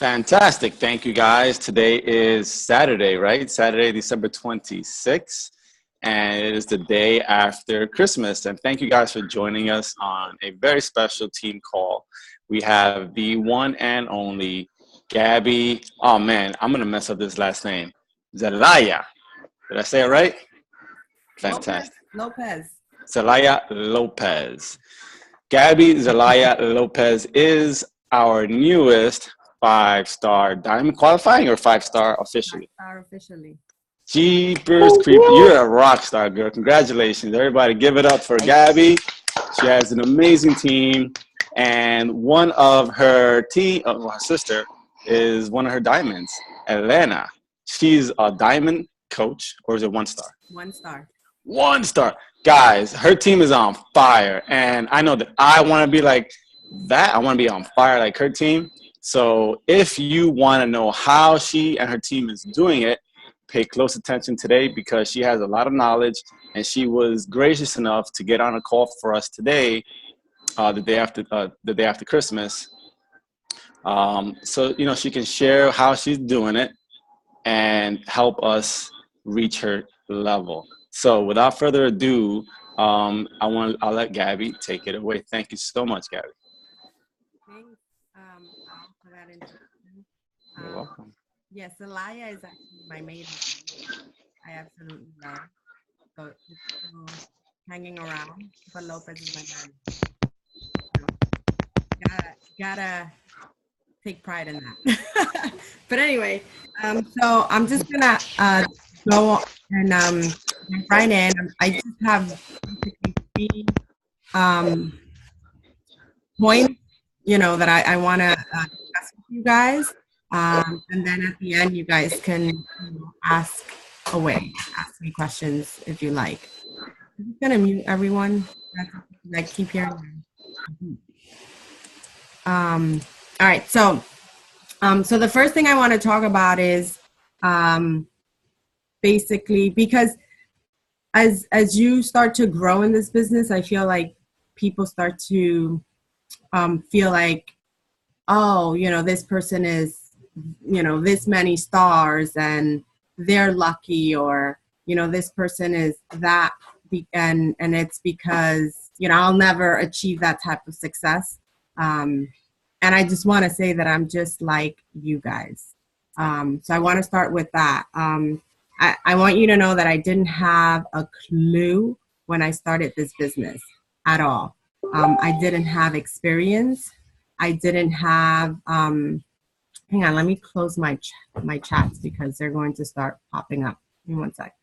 Fantastic. Thank you guys. Today is Saturday, right? Saturday, December 26th, and it is the day after Christmas. And thank you guys for joining us on a very special team call. We have the one and only Gabby. Oh man, I'm going to mess up this last name. Zalaya. Did I say it right? Lopez. Fantastic. Lopez. Zalaya-Lopez. Gabby Zalaya-Lopez is our newest five-star diamond qualifying or five-star officially? Five-star officially. Jeepers creep. You're a rock star, girl. Congratulations. Everybody give it up for Gabby. She has an amazing team. And one of her team, her sister, is one of her diamonds, Elena. She's a diamond coach, or is it one star? One star. One star. Guys, her team is on fire. And I know that I want to be like that. I want to be on fire like her team. So if you want to know how she and her team is doing it, pay close attention today because she has a lot of knowledge and she was gracious enough to get on a call for us today, the day after Christmas. So, she can share how she's doing it and help us reach her level. So without further ado, I'll let Gabby take it away. Thank you so much, Gabby. Thanks. For that introduction. You're welcome. Yes, Zalaya is actually my maiden name. I absolutely love. So it's still hanging around, but Lopez is my man. Gotta take pride in that. But anyway, so I'm just gonna go and right in. I just have basically 3 points, that I want to discuss with you guys. And then at the end, you guys can ask me questions if you like. I'm just gonna mute everyone. I keep hearing you. All right, so the first thing I want to talk about is basically because as you start to grow in this business, I feel like people start to feel like, oh, this person is, this many stars and they're lucky, or, this person is that, and it's because, I'll never achieve that type of success. And I just want to say that I'm just like you guys. So I want to start with that. I want you to know that I didn't have a clue when I started this business at all. I didn't have experience. I didn't have, hang on, let me close my chats because they're going to start popping up. Give me one sec.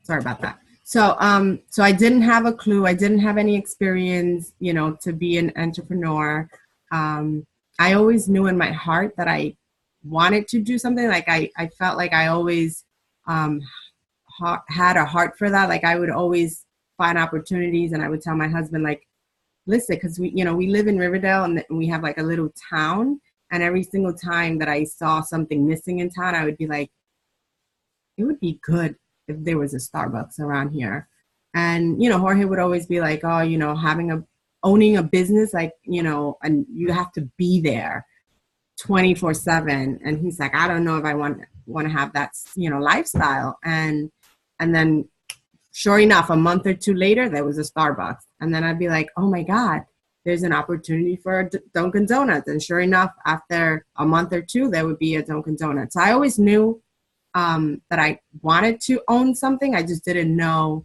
Sorry about that. So I didn't have a clue. I didn't have any experience, to be an entrepreneur. I always knew in my heart that I wanted to do something. Like I felt like I always had a heart for that. Like I would always find opportunities, and I would tell my husband, like, listen, because we live in Riverdale and we have like a little town, and every single time that I saw something missing in town, I would be like, it would be good if there was a Starbucks around here. And Jorge would always be like, oh, owning a business, like, and you have to be there 24/7. And he's like, I don't know if I want to have that lifestyle. And then sure enough, a month or two later, there was a Starbucks. And then I'd be like, oh my God, there's an opportunity for a Dunkin' Donuts. And sure enough, after a month or two, there would be a Dunkin' Donuts. So I always knew that I wanted to own something. I just didn't know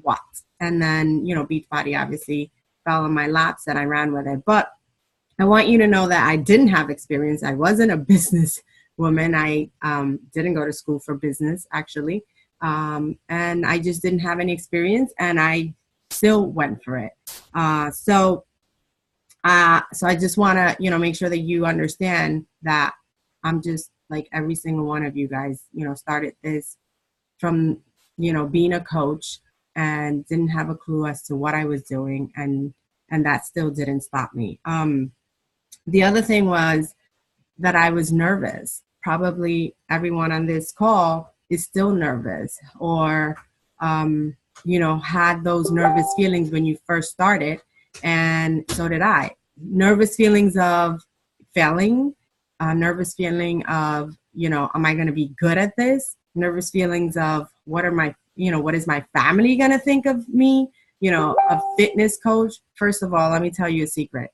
what. And then, Beachbody obviously fell in my laps and I ran with it. But I want you to know that I didn't have experience. I wasn't a business woman. I didn't go to school for business, actually. And I just didn't have any experience, and I still went for it. So I just want to, make sure that you understand that I'm just like every single one of you guys, started this from, being a coach and didn't have a clue as to what I was doing. And that still didn't stop me. The other thing was that I was nervous. Probably everyone on this call is still nervous, or had those nervous feelings when you first started, and so did I. Nervous feelings of failing, nervous feeling of, am I going to be good at this? Nervous feelings of what is my family going to think of me? A fitness coach. First of all, let me tell you a secret.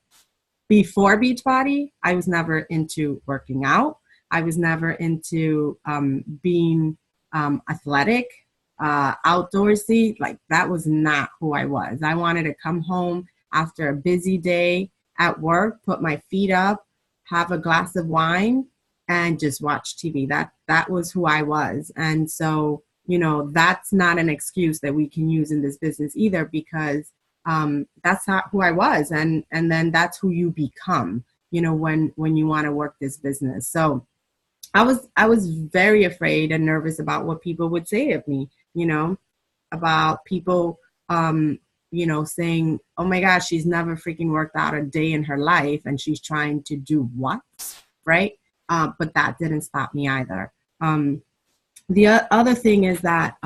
Before Beachbody, I was never into working out. I was never into being athletic, outdoorsy. Like, that was not who I was. I wanted to come home after a busy day at work, put my feet up, have a glass of wine, and just watch TV. That was who I was. And so, that's not an excuse that we can use in this business either, because that's not who I was. And then that's who you become, when you want to work this business. So I was very afraid and nervous about what people would say of me, about people, saying, oh my gosh, she's never freaking worked out a day in her life and she's trying to do what, right? But that didn't stop me either. The other thing is that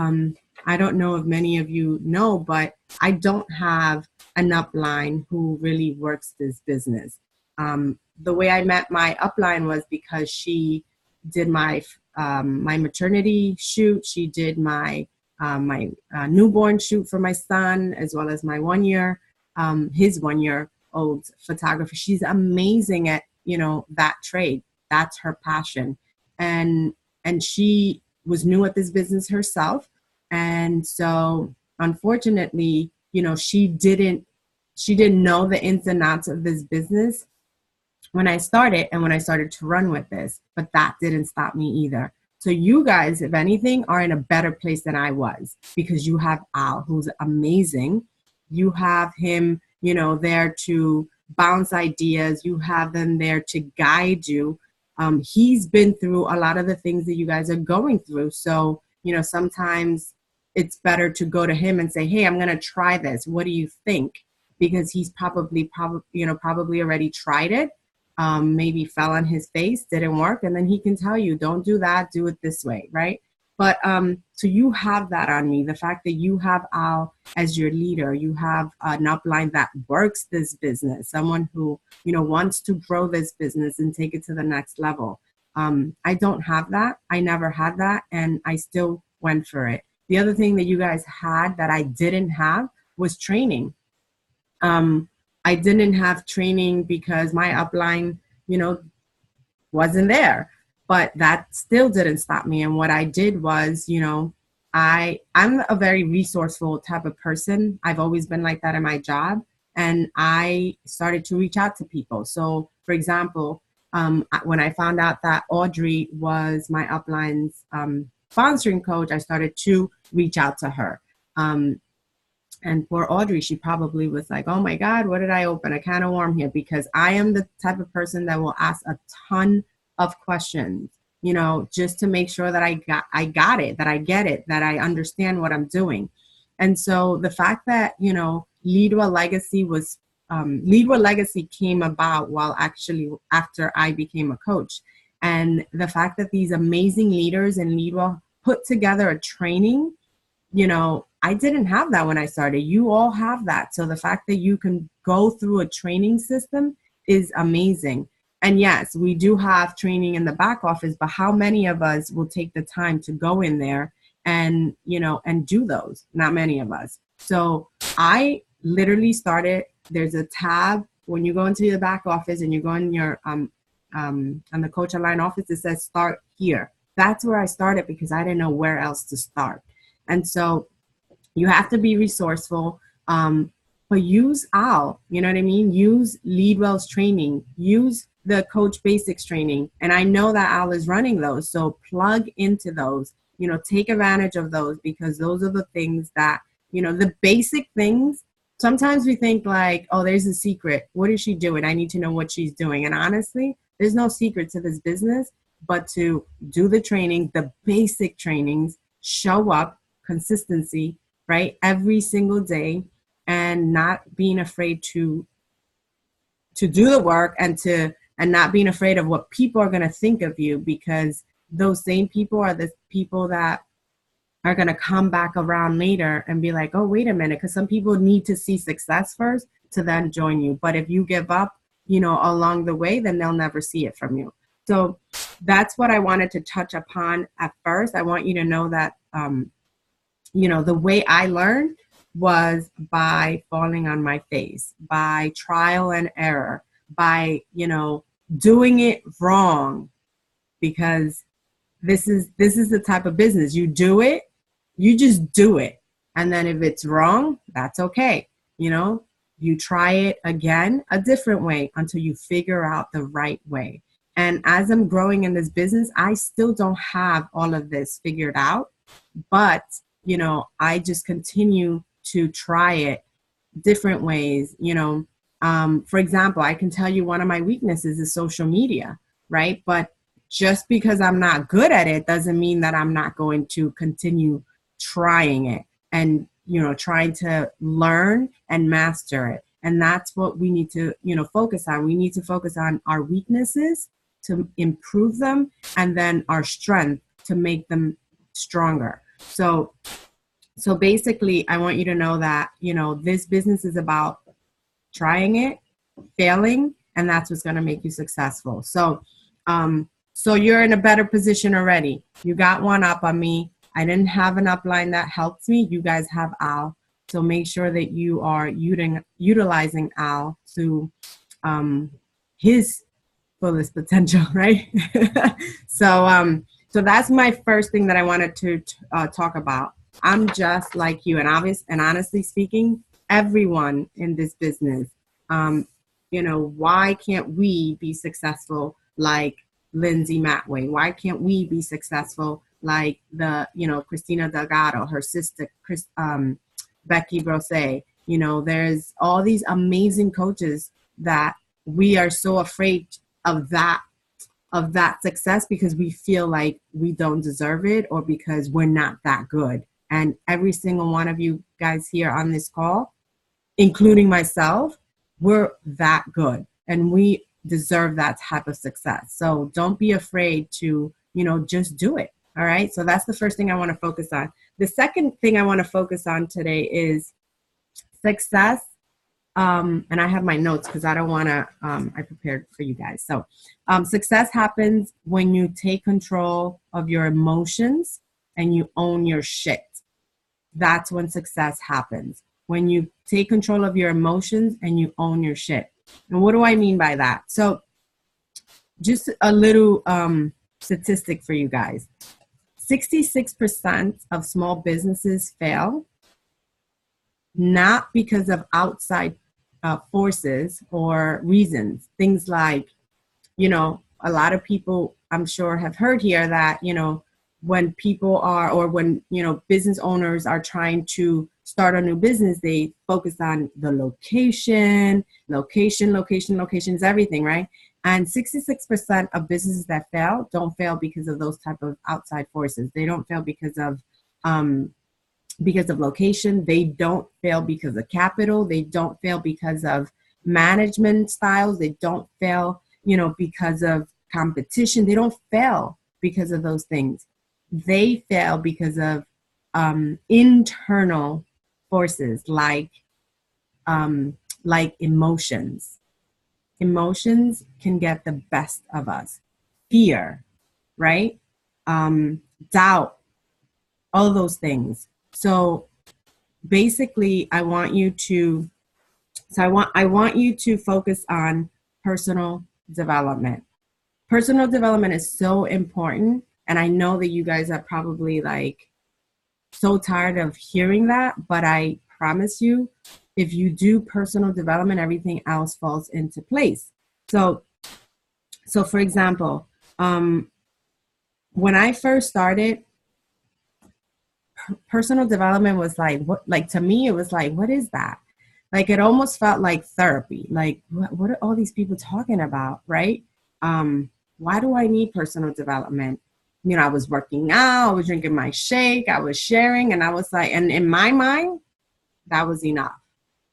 I don't know if many of you know, but I don't have an upline who really works this business. The way I met my upline was because she did my maternity shoot. She did my newborn shoot for my son, as well as my his 1 year old photography. She's amazing at, that trade. That's her passion. And she was new at this business herself. And so unfortunately, she didn't know the ins and outs of this business when I started and when I started to run with this, but that didn't stop me either. So you guys, if anything, are in a better place than I was, because you have Al, who's amazing. You have him, there to bounce ideas. You have them there to guide you. He's been through a lot of the things that you guys are going through. So, sometimes it's better to go to him and say, hey, I'm going to try this. What do you think? Because he's probably already tried it. Maybe fell on his face, didn't work. And then he can tell you, don't do that, do it this way, right? But so you have that on me. The fact that you have Al as your leader, you have an upline that works this business, someone who, wants to grow this business and take it to the next level. I don't have that. I never had that. And I still went for it. The other thing that you guys had that I didn't have was training. I didn't have training because my upline, wasn't there, but that still didn't stop me. And what I did was, I'm a very resourceful type of person. I've always been like that in my job. And I started to reach out to people. So for example, when I found out that Audrey was my upline's sponsoring coach, I started to reach out to her. And poor Audrey, she probably was like, oh my God, what did I open? A can of worm here? Because I am the type of person that will ask a ton of questions, just to make sure that I got it, that I get it, that I understand what I'm doing. And so the fact that, Lead Well Legacy came about after I became a coach. And the fact that these amazing leaders in Lead Well put together a training, I didn't have that when I started. You all have that. So the fact that you can go through a training system is amazing. And yes, we do have training in the back office, but how many of us will take the time to go in there and, and do those? Not many of us. So I literally started, there's a tab when you go into the back office and you go in your, on the Coach Online office, it says start here. That's where I started because I didn't know where else to start. And so you have to be resourceful, but use Al, you know what I mean? Use Lead Well's training, use the Coach Basics training. And I know that Al is running those. So plug into those, take advantage of those, because those are the things that, the basic things. Sometimes we think like, oh, there's a secret. What is she doing? I need to know what she's doing. And honestly, there's no secret to this business, but to do the training, the basic trainings, show up, consistency, right? Every single day, and not being afraid to do the work and not being afraid of what people are going to think of you, because those same people are the people that are going to come back around later and be like, oh, wait a minute, because some people need to see success first to then join you. But if you give up, along the way, then they'll never see it from you. So that's what I wanted to touch upon at first. I want you to know that, the way I learned was by falling on my face, by trial and error, by, doing it wrong, because this is the type of business. You do it, you just do it. And then if it's wrong, that's okay. You try it again a different way until you figure out the right way. And as I'm growing in this business, I still don't have all of this figured out, but, I just continue to try it different ways. For example, I can tell you one of my weaknesses is social media, right? But just because I'm not good at it doesn't mean that I'm not going to continue trying it and, trying to learn and master it. And that's what we need to, focus on. We need to focus on our weaknesses to improve them, and then our strength to make them stronger. So basically, I want you to know that, this business is about trying it, failing, and that's what's going to make you successful. So you're in a better position already. You got one up on me. I didn't have an upline that helped me. You guys have Al. So make sure that you are utilizing Al to his fullest potential, right? So that's my first thing that I wanted to talk about. I'm just like you, and honestly speaking, everyone in this business, why can't we be successful like Lindsay Matway? Why can't we be successful like Christina Delgado, her sister, Becky Brose? There's all these amazing coaches that we are so afraid of that success because we feel like we don't deserve it, or because we're not that good. And every single one of you guys here on this call, including myself, we're that good and we deserve that type of success. So don't be afraid to, just do it. All right. So that's the first thing I want to focus on. The second thing I want to focus on today is success. And I have my notes because I don't want to, I prepared for you guys. So success happens when you take control of your emotions and you own your shit. That's when success happens. When you take control of your emotions and you own your shit. And what do I mean by that? So just a little statistic for you guys. 66% of small businesses fail, not because of outside forces or reasons. Things like, a lot of people I'm sure have heard here that, when people are, or when, business owners are trying to start a new business, they focus on the location is everything, right? And 66% of businesses that fail don't fail because of those type of outside forces. They don't fail because of location. They don't fail because of capital. They don't fail because of management styles. They don't fail, because of competition. They don't fail because of those things. They fail because of internal forces like emotions. Emotions can get the best of us. Fear, right? Doubt, all those things. So basically, I want you to focus on personal development. Personal development is so important. And I know that you guys are probably so tired of hearing that, but I promise you, if you do personal development, everything else falls into place. So for example, when I first started, personal development was to me, it was what is that? It almost felt like therapy. What are all these people talking about, right? Why do I need personal development? I was working out, I was drinking my shake, I was sharing, and I was and in my mind, that was enough.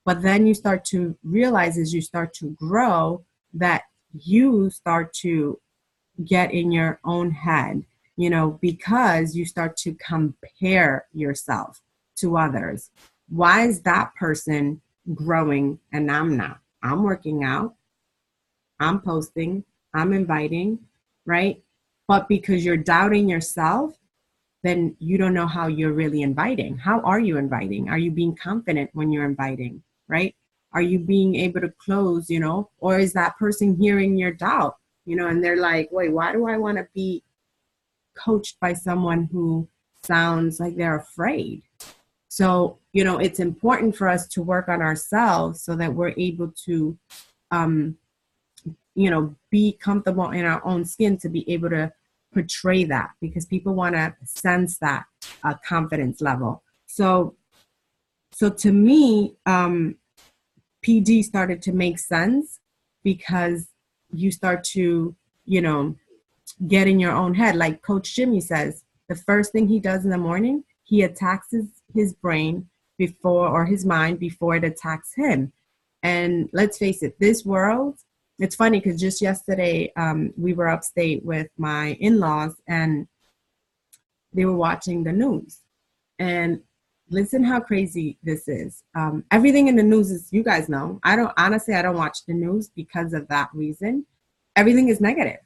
But then you start to realize as you start to grow that you start to get in your own head because you start to compare yourself to others. Why is that person growing and I'm not? I'm working out, I'm posting, I'm inviting, right? But because you're doubting yourself, then you don't know how you're really inviting. How are you inviting? Are you being confident when you're inviting, right? Are you being able to close, or is that person hearing your doubt, and they're like, wait, why do I want to be coached by someone who sounds like they're afraid? So, it's important for us to work on ourselves so that we're able to, be comfortable in our own skin to be able to portray that, because people want to sense that confidence level. So to me, PD started to make sense because you start to, get in your own head. Like Coach Jimmy says, the first thing he does in the morning, he attacks his brain or his mind before it attacks him. And let's face it, this world, it's funny because just yesterday we were upstate with my in-laws and they were watching the news. And listen how crazy this is. Everything in the news is, you guys know, I don't watch the news because of that reason. Everything is negative.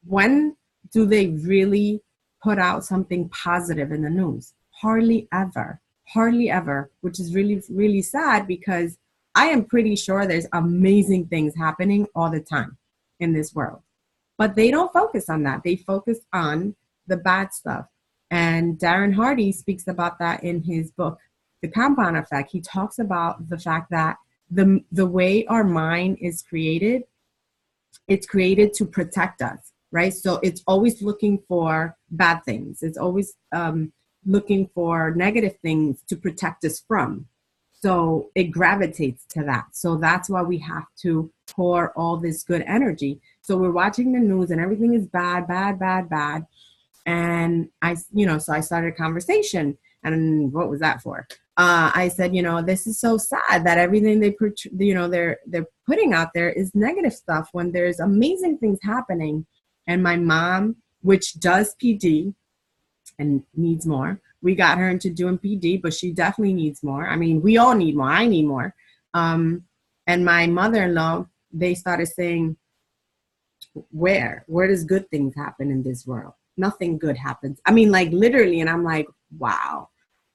When do they really put out something positive in the news? Hardly ever, which is really, really sad because I am pretty sure there's amazing things happening all the time in this world. But they don't focus on that. They focus on the bad stuff. And Darren Hardy speaks about that in his book, The Compound Effect. He talks about the fact that the way our mind is created, it's created to protect us, right? So it's always looking for bad things. It's always looking for negative things to protect us from. So it gravitates to that. So that's why we have to pour all this good energy. So we're watching the news and everything is bad. And so I started a conversation. And what was that for? I said, this is so sad that everything they're putting out there is negative stuff when there's amazing things happening. And my mom, which does PD and needs more, we got her into doing PD, but she definitely needs more. I mean, we all need more. I need more. And my mother-in-law, they started saying, where does good things happen in this world? Nothing good happens. I mean, like literally. And I'm like, wow.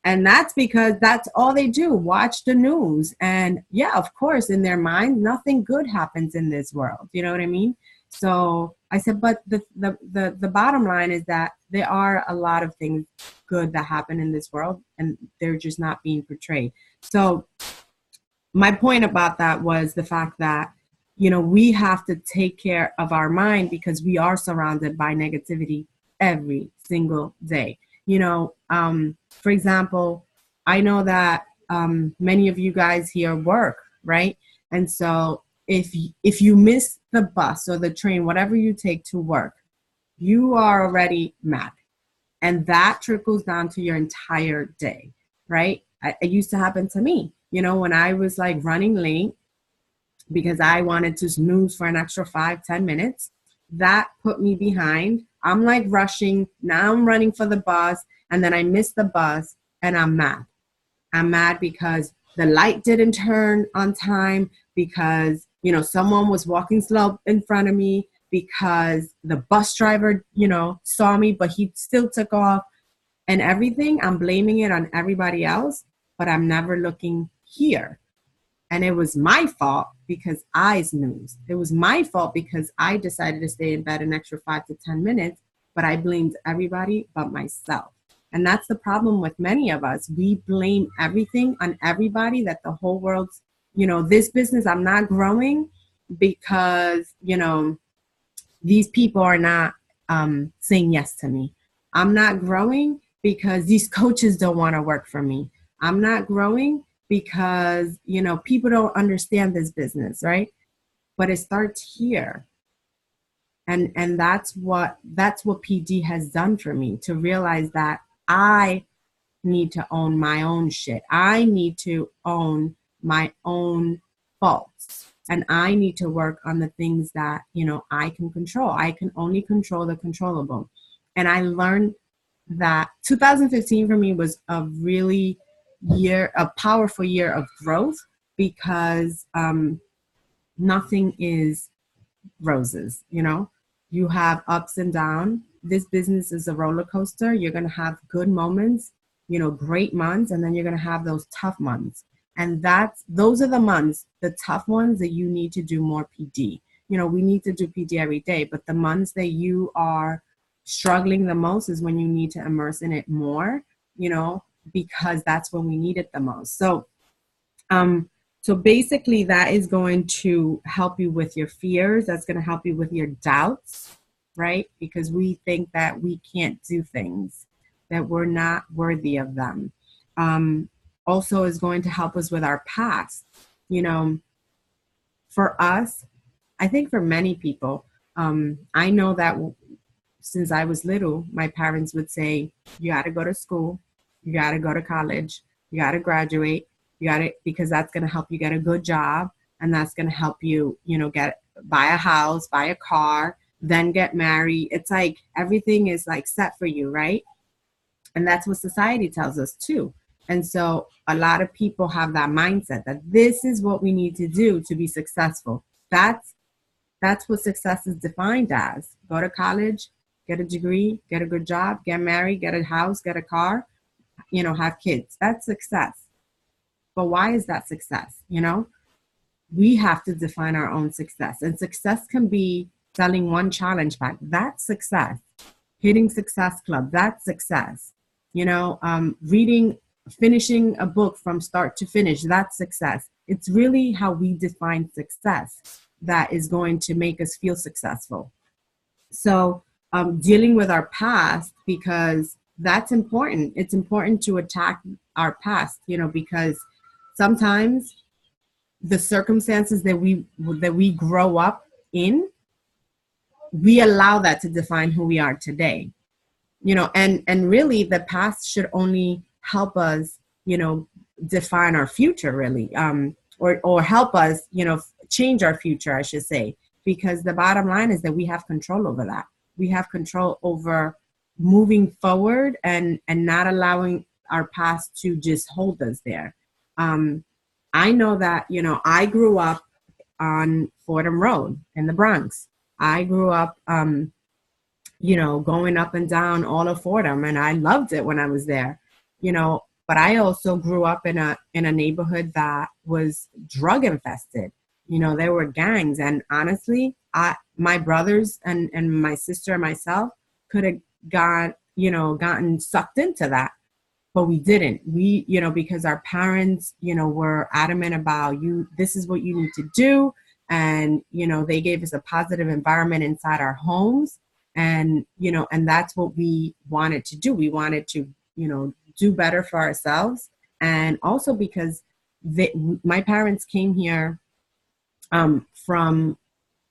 And that's because that's all they do. Watch the news. And yeah, of course, in their mind, nothing good happens in this world. You know what I mean? So I said, but the bottom line is that there are a lot of things good that happen in this world and they're just not being portrayed. So my point about that was the fact that, we have to take care of our mind because we are surrounded by negativity every single day. For example, I know that many of you guys here work, right? And so if you miss the bus or the train, whatever you take to work, you are already mad. And that trickles down to your entire day, right? It used to happen to me, when I was like running late because I wanted to snooze for an extra 5-10 minutes. That put me behind. I'm like rushing. Now I'm running for the bus. And then I miss the bus and I'm mad. I'm mad because the light didn't turn on time, because, someone was walking slow in front of me, because the bus driver, saw me, but he still took off and everything. I'm blaming it on everybody else, but I'm never looking here. And it was my fault because I snoozed. It was my fault because I decided to stay in bed an extra 5 to 10 minutes, but I blamed everybody but myself. And that's the problem with many of us. We blame everything on everybody, that the whole world's, this business, I'm not growing because, these people are not saying yes to me. I'm not growing because these coaches don't want to work for me. I'm not growing because, people don't understand this business, right? But it starts here. And that's what PD has done for me, to realize that I need to own my own shit. I need to own my own faults. And I need to work on the things that, I can control. I can only control the controllable. And I learned that 2015 for me was a powerful year of growth, because nothing is roses, you know. You have ups and downs. This business is a roller coaster. You're going to have good moments, you know, great months, and then you're going to have those tough months. And those are the months, the tough ones, that you need to do more PD. You know, we need to do PD every day, but the months that you are struggling the most is when you need to immerse in it more, you know, because that's when we need it the most. So basically that is going to help you with your fears. That's going to help you with your doubts, right? Because we think that we can't do things, that we're not worthy of them. Also is going to help us with our past. You know, for us, I think for many people, I know that since I was little, my parents would say, you got to go to school, you got to go to college, you got to graduate, you got to, because that's going to help you get a good job, and that's going to help you, you know, buy a house, buy a car, then get married. It's like everything is like set for you, right? And that's what society tells us too. And so a lot of people have that mindset that this is what we need to do to be successful. That's what success is defined as. Go to college, get a degree, get a good job, get married, get a house, get a car, you know, have kids. That's success. But why is that success? You know, we have to define our own success. And success can be selling one challenge pack. That's success. Hitting Success Club. That's success. You know, finishing a book from start to finish. That's success. It's really how we define success that is going to make us feel successful. So dealing with our past, because that's important. It's important to attack our past, you know, because sometimes the circumstances that we grow up in, we allow that to define who we are today, you know, and really the past should only help us, you know, define our future, really, or help us, you know, change our future, I should say, because the bottom line is that we have control over that. We have control over moving forward and not allowing our past to just hold us there. I know that, you know, I grew up on Fordham Road in the Bronx. I grew up, you know, going up and down all of Fordham, and I loved it when I was there, you know, but I also grew up in a neighborhood that was drug infested. You know, there were gangs, and honestly, my brothers and my sister and myself could have gotten sucked into that. But we didn't. We, you know, because our parents, you know, were adamant about this is what you need to do. And, you know, they gave us a positive environment inside our homes. And, you know, and that's what we wanted to do. We wanted to, you know, do better for ourselves. And also because my parents came here from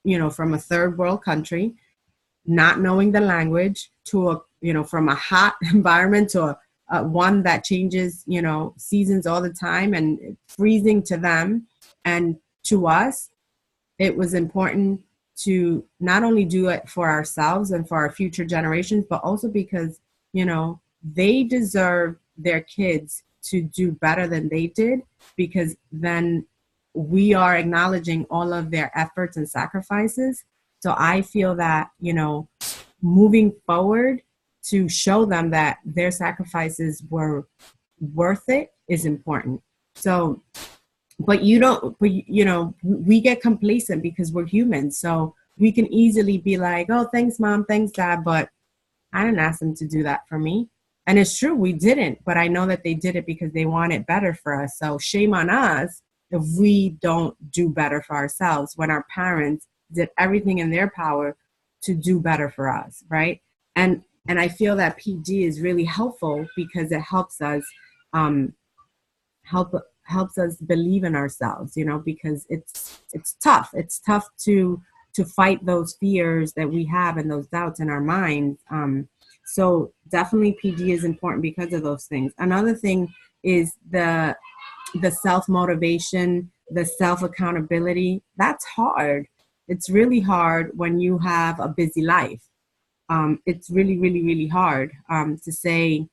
a third world country, not knowing the language, to from a hot environment to a one that changes, you know, seasons all the time and freezing to them. And to us, it was important to not only do it for ourselves and for our future generations, but also because, you know, they deserve their kids to do better than they did, because then we are acknowledging all of their efforts and sacrifices. So I feel that, you know, moving forward to show them that their sacrifices were worth it is important. So, but you know, we get complacent because we're humans. So we can easily be like, oh, thanks, Mom, thanks, Dad, but I didn't ask them to do that for me. And it's true, we didn't, but I know that they did it because they wanted better for us. So shame on us if we don't do better for ourselves when our parents did everything in their power to do better for us, right? And I feel that PD is really helpful because it helps us helps us believe in ourselves, you know, because it's tough. It's tough to fight those fears that we have and those doubts in our minds. So definitely PD is important because of those things. Another thing is the self-motivation, the self-accountability. That's hard. It's really hard when you have a busy life. it's really, really, really hard to say,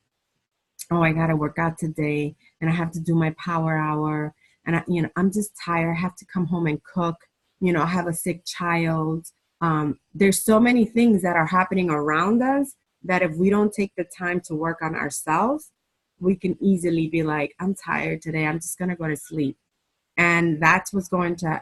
oh, I got to work out today and I have to do my power hour. And I'm just tired. I have to come home and cook. I have a sick child. There's so many things that are happening around us that if we don't take the time to work on ourselves, we can easily be like, I'm tired today. I'm just going to go to sleep. And that's what's going to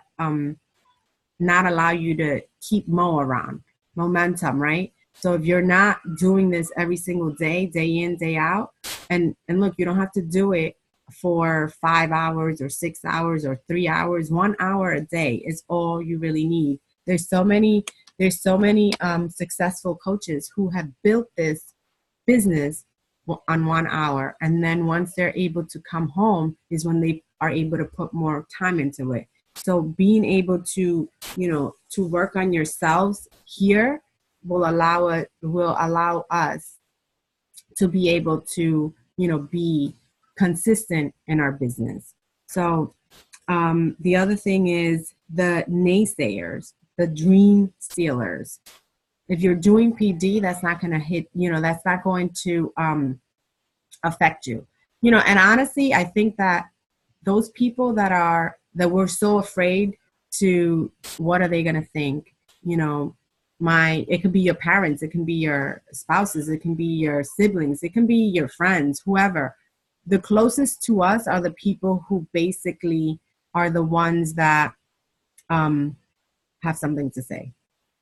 not allow you to keep momentum, right? So if you're not doing this every single day, day in, day out, and look, you don't have to do it for 5 hours or 6 hours or 3 hours. 1 hour a day is all you really need. There's so many successful coaches who have built this business on 1 hour. And then once they're able to come home is when they are able to put more time into it. So being able to, to work on yourselves here will allow us to be able to, be consistent in our business. So the other thing is the naysayers, the dream stealers. If you're doing PD, that's not going to hit, that's not going to affect you. And honestly, I think that those people that we're so afraid to, what are they going to think? It could be your parents, it can be your spouses, it can be your siblings, it can be your friends, whoever. The closest to us are the people who basically are the ones that have something to say,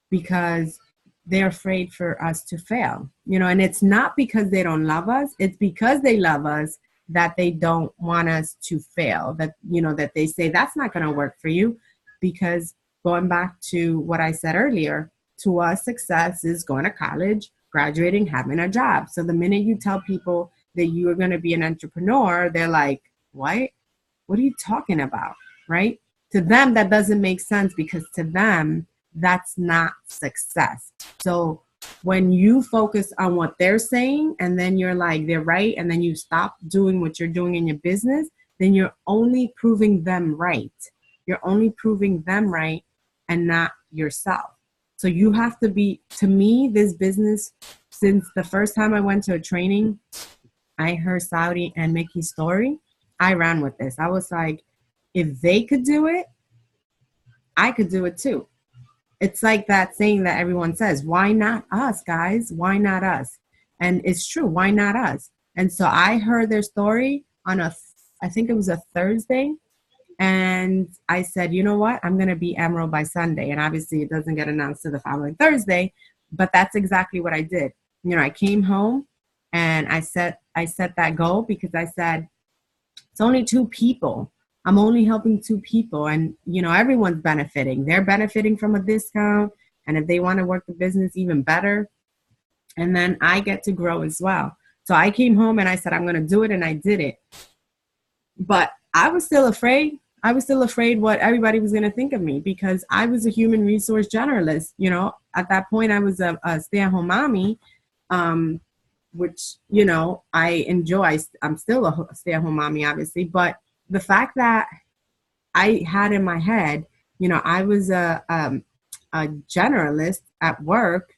because they're afraid for us to fail, and it's not because they don't love us. It's because they love us that they don't want us to fail, that, that they say that's not going to work for you. Because going back to what I said earlier, to us, success is going to college, graduating, having a job. So the minute you tell people that you are going to be an entrepreneur, they're like, what are you talking about? Right? To them, that doesn't make sense, because to them, that's not success. So when you focus on what they're saying and then you're like, they're right, and then you stop doing what you're doing in your business, then you're only proving them right. You're only proving them right and not yourself. So you have to be, to me, this business, since the first time I went to a training, I heard Saudi and Mickey's story, I ran with this. I was like, if they could do it, I could do it too. It's like that saying that everyone says, why not us, guys? Why not us? And it's true. Why not us? And so I heard their story on I think it was a Thursday. And I said, you know what? I'm going to be Emerald by Sunday. And obviously it doesn't get announced to the following Thursday, but that's exactly what I did. I came home and I set that goal, because I said, it's only 2 people. I'm only helping 2 people, and everyone's benefiting. They're benefiting from a discount, and if they want to work the business, even better. And then I get to grow as well. So I came home and I said, I'm going to do it, and I did it. But I was still afraid. I was still afraid what everybody was going to think of me, because I was a human resource generalist. At that point, I was a stay-at-home mommy, which, I enjoy. I'm still a stay-at-home mommy, obviously, but the fact that I had in my head, I was a generalist at work.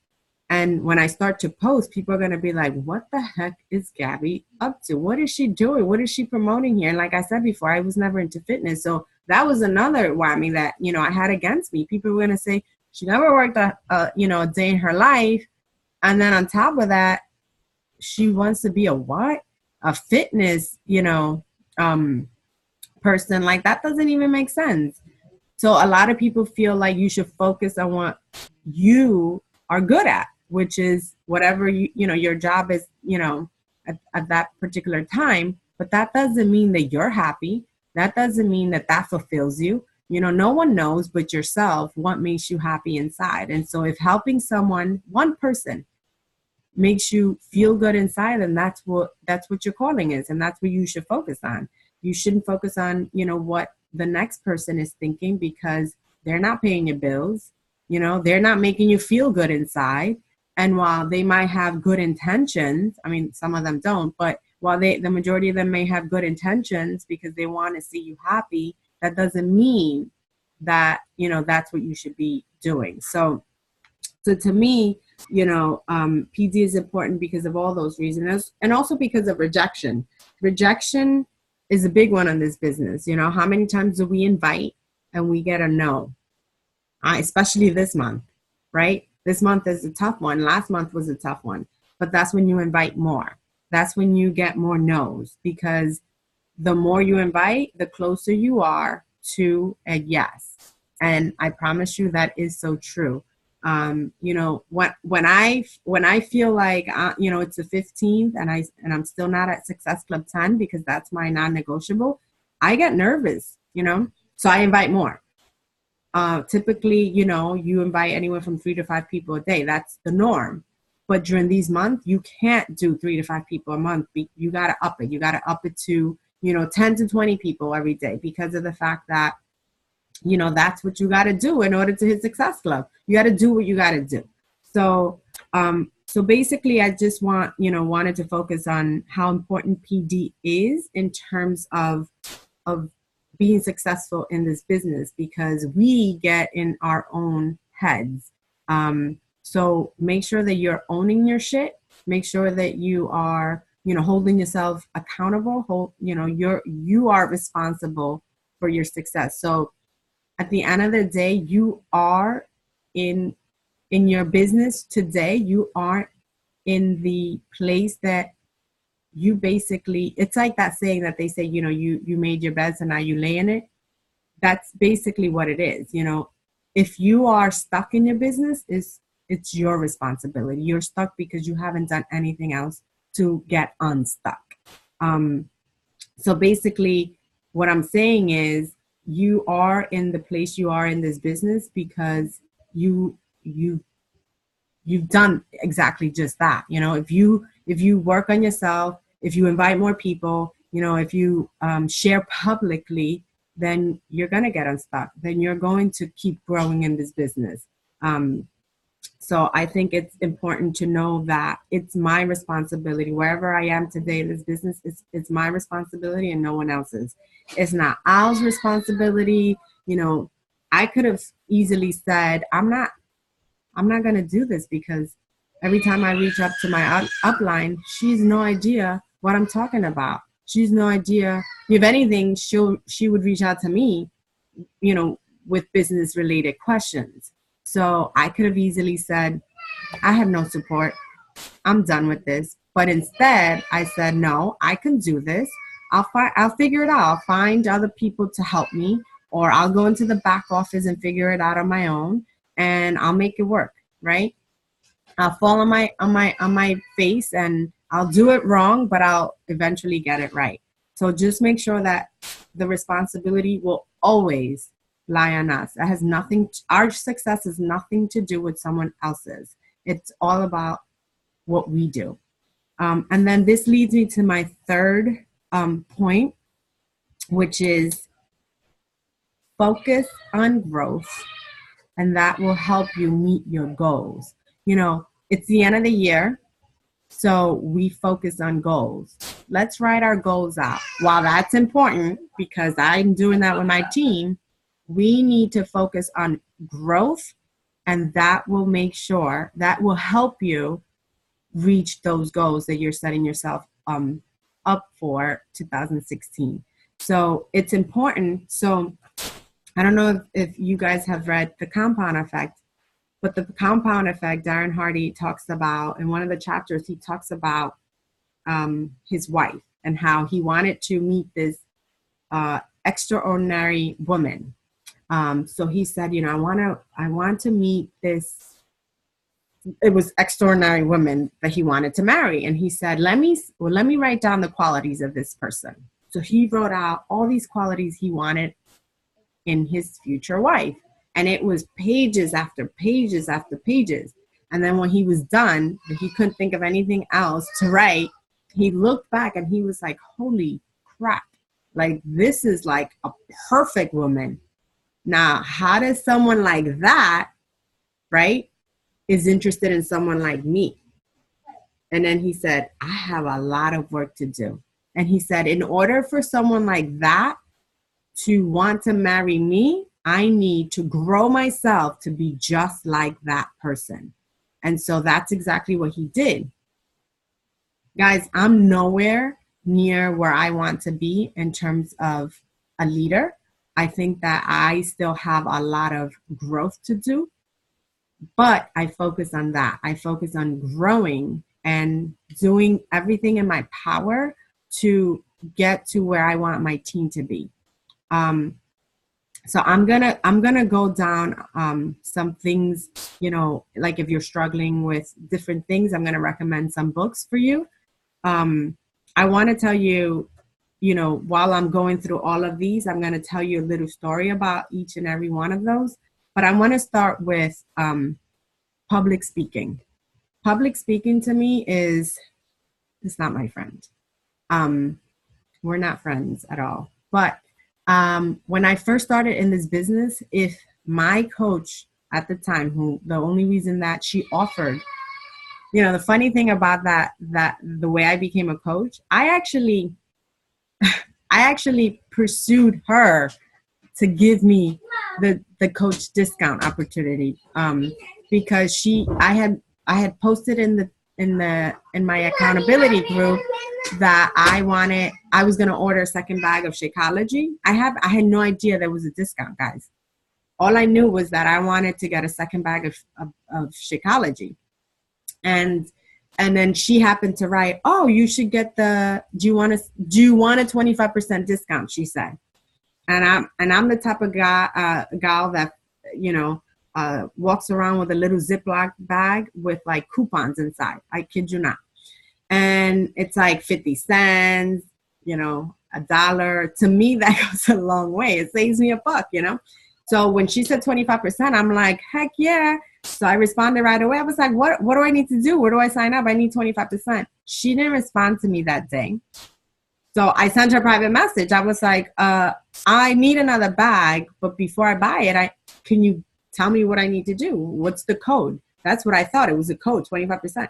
And when I start to post, people are going to be like, what the heck is Gabby up to? What is she doing? What is she promoting here? And like I said before, I was never into fitness. So that was another whammy that, I had against me. People were going to say, she never worked a day in her life. And then on top of that, she wants to be a fitness, person. Like, that doesn't even make sense. So a lot of people feel like you should focus on what you are good at, which is whatever your job is, at that particular time. But that doesn't mean that you're happy. That doesn't mean that fulfills you. No one knows but yourself what makes you happy inside. And so if helping one person makes you feel good inside, then that's what your calling is, and that's what you should focus on. You shouldn't focus on, what the next person is thinking, because they're not paying your bills. They're not making you feel good inside. And while they might have good intentions, I mean, some of them don't, but while the majority of them may have good intentions because they want to see you happy, that doesn't mean that, that's what you should be doing. So to me, PD is important because of all those reasons, and also because of rejection. Rejection is a big one on this business. How many times do we invite and we get a no? Especially this month, right? This month is a tough one. Last month was a tough one, but that's when you invite more. That's when you get more no's, because the more you invite, the closer you are to a yes. And I promise you that is so true. When I feel like it's the 15th and I'm still not at Success Club 10 because that's my non-negotiable, I get nervous, so I invite more. Typically, you invite anywhere from 3 to 5 people a day. That's the norm. But during these months, you can't do 3 to 5 people a month. You got to up it. You got to up it to, 10 to 20 people every day, because of the fact that, that's what you got to do in order to hit Success Club. You got to do what you got to do. So basically, I just wanted to focus on how important PD is in terms of being successful in this business, because we get in our own heads. So make sure that you're owning your shit. Make sure that you are, holding yourself accountable. You are responsible for your success. So at the end of the day, you are in your business today. You are in the place that you basically, it's like that saying that they say, you made your bed, so now you lay in it. That's basically what it is. If you are stuck in your business, it's your responsibility. You're stuck because you haven't done anything else to get unstuck. So basically what I'm saying is, you are in the place you are in this business because you've done exactly just that. If you work on yourself, if you invite more people, if you share publicly, then you're going to get unstuck. Then you're going to keep growing in this business. So I think it's important to know that it's my responsibility. Wherever I am today in this business, it's my responsibility and no one else's. It's not Al's responsibility. I could have easily said, I'm not going to do this, because every time I reach up to my upline, she's no idea what I'm talking about. She's no idea. If anything, she would reach out to me, with business related questions. So I could have easily said, I have no support. I'm done with this. But instead, I said, no, I can do this. I'll figure it out. I'll find other people to help me, or I'll go into the back office and figure it out on my own, and I'll make it work, right? I'll fall on my face and I'll do it wrong, but I'll eventually get it right. So just make sure that the responsibility will always lie on us. It has our success has nothing to do with someone else's. It's all about what we do. And then this leads me to my third point, which is focus on growth, and that will help you meet your goals. It's the end of the year, so we focus on goals. Let's write our goals out. While that's important, because I'm doing that with my team, we need to focus on growth, and that will that will help you reach those goals that you're setting yourself up for 2016. So it's important. So I don't know if you guys have read The Compound Effect, but the compound effect, Darren Hardy talks about, in one of the chapters, he talks about his wife and how he wanted to meet this extraordinary woman. So he said, I want to meet this. It was extraordinary woman that he wanted to marry. And he said, let me write down the qualities of this person. So he wrote out all these qualities he wanted in his future wife. And it was pages after pages after pages. And then when he was done, he couldn't think of anything else to write. He looked back and he was like, holy crap. Like, this is like a perfect woman. Now, how does someone like that, right, is interested in someone like me? And then he said, I have a lot of work to do. And he said, in order for someone like that to want to marry me, I need to grow myself to be just like that person. And so that's exactly what he did. Guys, I'm nowhere near where I want to be in terms of a leader. I think that I still have a lot of growth to do, but I focus on that. I focus on growing and doing everything in my power to get to where I want my team to be. So I'm gonna go down some things, you know, like if you're struggling with different things, I'm gonna recommend some books for you. I want to tell you, you know, while I'm going through all of these, I'm going to tell you a little story about each and every one of those. But I want to start with public speaking. Public speaking to me it's not my friend. We're not friends at all. But when I first started in this business, if my coach at the time, who the only reason that she offered, you know, the funny thing about that the way I became a coach, I actually pursued her to give me the coach discount opportunity, because I had posted in my accountability group that I was going to order a second bag of Shakeology. I had no idea there was a discount, guys. All I knew was that I wanted to get a second bag of Shakeology. And then she happened to write, "Oh, you should get do you want a 25% discount?" she said. And I'm the type of gal that, you know, walks around with a little Ziploc bag with like coupons inside. I kid you not. And it's like 50 cents, you know, $1. To me, that goes a long way. It saves me $1, you know? So when she said 25%, I'm like, heck yeah. So I responded right away. I was like, what do I need to do? Where do I sign up? I need 25%. She didn't respond to me that day. So I sent her a private message. I was like, I need another bag, but before I buy it, can you tell me what I need to do? What's the code? That's what I thought. It was a code, 25%.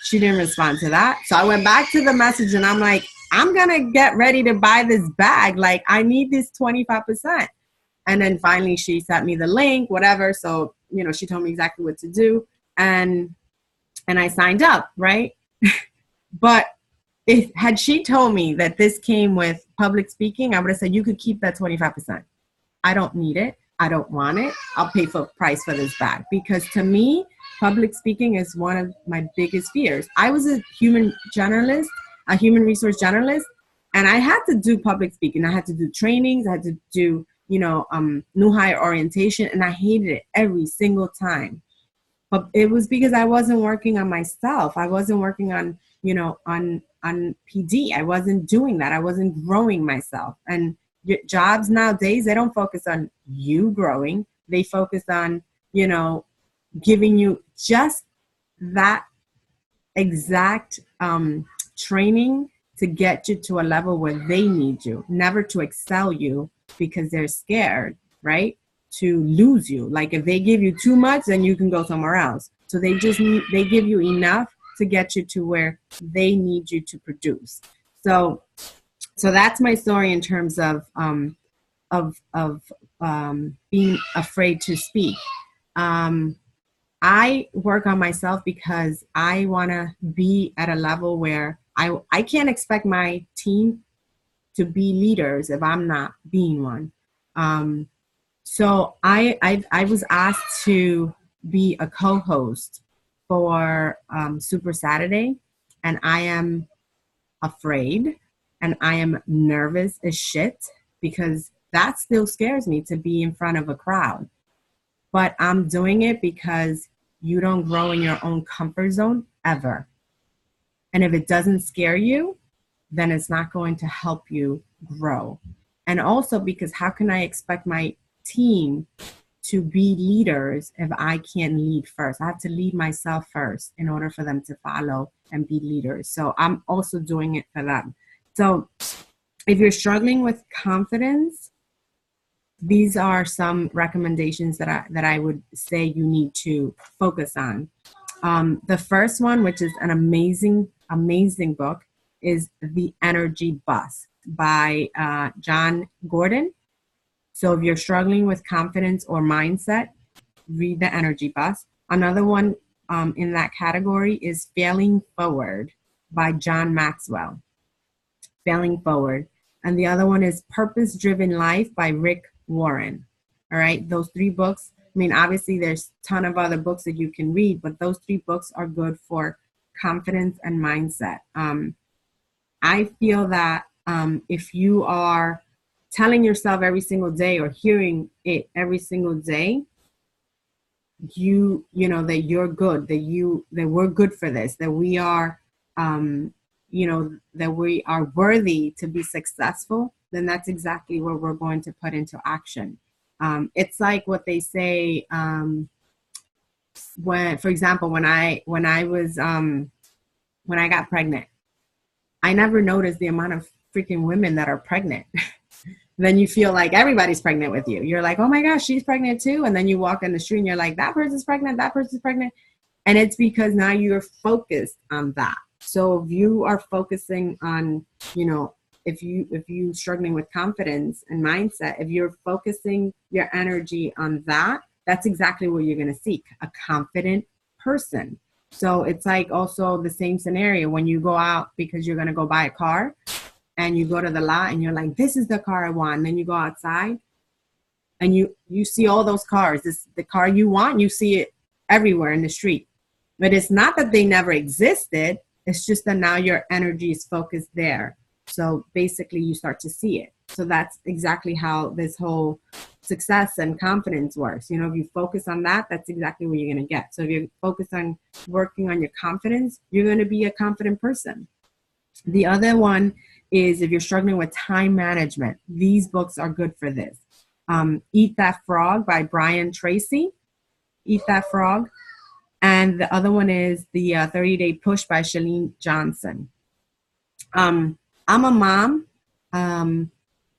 She didn't respond to that. So I went back to the message and I'm like, I'm going to get ready to buy this bag. Like, I need this 25%. And then finally she sent me the link, whatever. So, you know, she told me exactly what to do. And I signed up, right? But had she told me that this came with public speaking, I would have said, you could keep that 25%. I don't need it. I don't want it. I'll pay full price for this bag. Because to me, public speaking is one of my biggest fears. I was a human resource journalist, and I had to do public speaking. I had to do trainings. I had to do, you know, new hire orientation, and I hated it every single time. But it was because I wasn't working on myself. I wasn't working on, you know, on PD. I wasn't doing that. I wasn't growing myself. And jobs nowadays, they don't focus on you growing. They focus on, you know, giving you just that exact training to get you to a level where they need you, never to excel you because they're scared, right? To lose you. Like if they give you too much, then you can go somewhere else. So they give you enough to get you to where they need you to produce. So that's my story in terms of being afraid to speak. I work on myself because I want to be at a level where I can't expect my team to be leaders if I'm not being one. So I was asked to be a co-host for Super Saturday, and I am afraid and I am nervous as shit because that still scares me to be in front of a crowd. But I'm doing it because you don't grow in your own comfort zone ever. And if it doesn't scare you, then it's not going to help you grow. And also because how can I expect my team to be leaders if I can't lead first? I have to lead myself first in order for them to follow and be leaders. So I'm also doing it for them. So if you're struggling with confidence, these are some recommendations that I would say you need to focus on. The first one, which is an amazing book, is The Energy Bus by John Gordon. So if you're struggling with confidence or mindset, read The Energy Bus. Another one in that category is Failing Forward by John Maxwell. Failing Forward. And the other one is Purpose Driven Life by Rick Warren. All right, those 3 books. I mean, obviously there's a ton of other books that you can read, but those 3 books are good for confidence and mindset. I feel that if you are telling yourself every single day or hearing it every single day, you know that you're good, that we're good for this, that we are that we are worthy to be successful, then that's exactly what we're going to put into action. It's like what they say when, for example, when I got pregnant, I never noticed the amount of freaking women that are pregnant. Then you feel like everybody's pregnant with you. You're like, oh my gosh, she's pregnant too. And then you walk in the street and you're like, that person's pregnant, that person's pregnant. And it's because now you're focused on that. So if you are focusing on, if you struggling with confidence and mindset, if you're focusing your energy on that, that's exactly what you're going to seek, a confident person. So it's like also the same scenario when you go out because you're going to go buy a car. And you go to the lot and you're like, this is the car I want. And then you go outside and you see all those cars. This the car you want, you see it everywhere in the street. But it's not that they never existed. It's just that now your energy is focused there. So basically you start to see it. So that's exactly how this whole success and confidence works. If you focus on that, that's exactly what you're going to get. So if you focus on working on your confidence, you're going to be a confident person. The other one is if you're struggling with time management. These books are good for this. Eat That Frog by Brian Tracy. Eat That Frog. And the other one is the 30-Day Push by Chalene Johnson. I'm a mom, and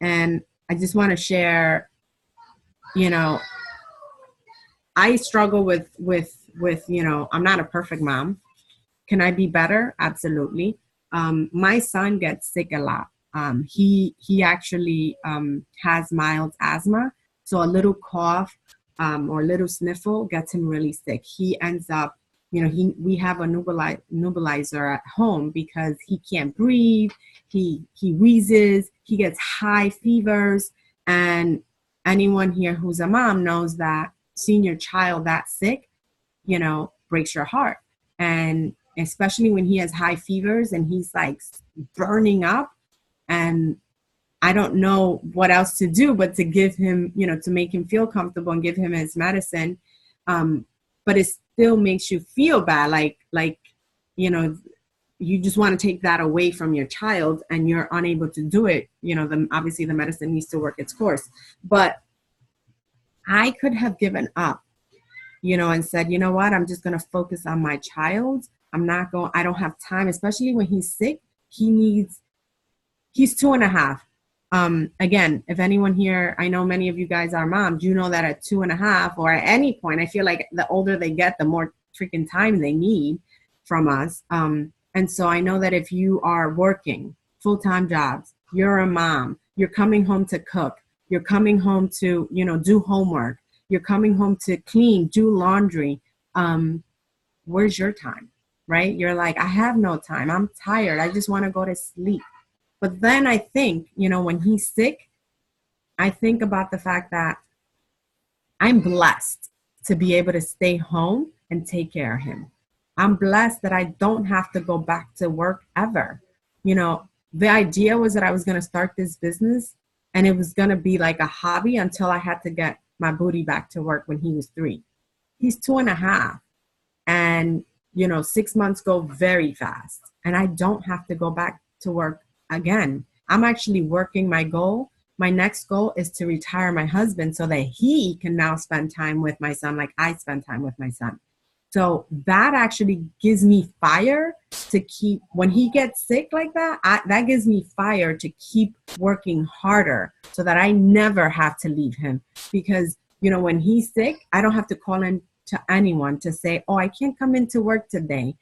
I just want to share, I struggle with, I'm not a perfect mom. Can I be better? Absolutely. My son gets sick a lot. He actually has mild asthma, so a little cough or a little sniffle gets him really sick. He ends up, we have a nebulizer at home because he can't breathe. He wheezes. He gets high fevers, and anyone here who's a mom knows that seeing your child that sick, breaks your heart. And especially when he has high fevers and he's like burning up, and I don't know what else to do but to give him, to make him feel comfortable and give him his medicine. But it still makes you feel bad. Like, you just want to take that away from your child and you're unable to do it. Obviously the medicine needs to work its course, but I could have given up, and said, you know what, I'm just going to focus on my child. I don't have time, especially when he's sick. He's 2.5. Again, if anyone here, I know many of you guys are moms, you know that at 2.5 or at any point, I feel like the older they get, the more freaking time they need from us. And so I know that if you are working full-time jobs, you're a mom, you're coming home to cook, you're coming home to, do homework, you're coming home to clean, do laundry. Where's your time? Right? You're like, I have no time. I'm tired. I just want to go to sleep. But then I think, when he's sick, I think about the fact that I'm blessed to be able to stay home and take care of him. I'm blessed that I don't have to go back to work ever. The idea was that I was going to start this business and it was going to be like a hobby until I had to get my booty back to work when he was 3. He's 2.5. And 6 months go very fast, and I don't have to go back to work again. I'm actually working my goal. My next goal is to retire my husband so that he can now spend time with my son like I spend time with my son. So that actually gives me fire to keep, when he gets sick like that, that gives me fire to keep working harder so that I never have to leave him. Because, when he's sick, I don't have to call in to anyone to say, oh, I can't come into work today,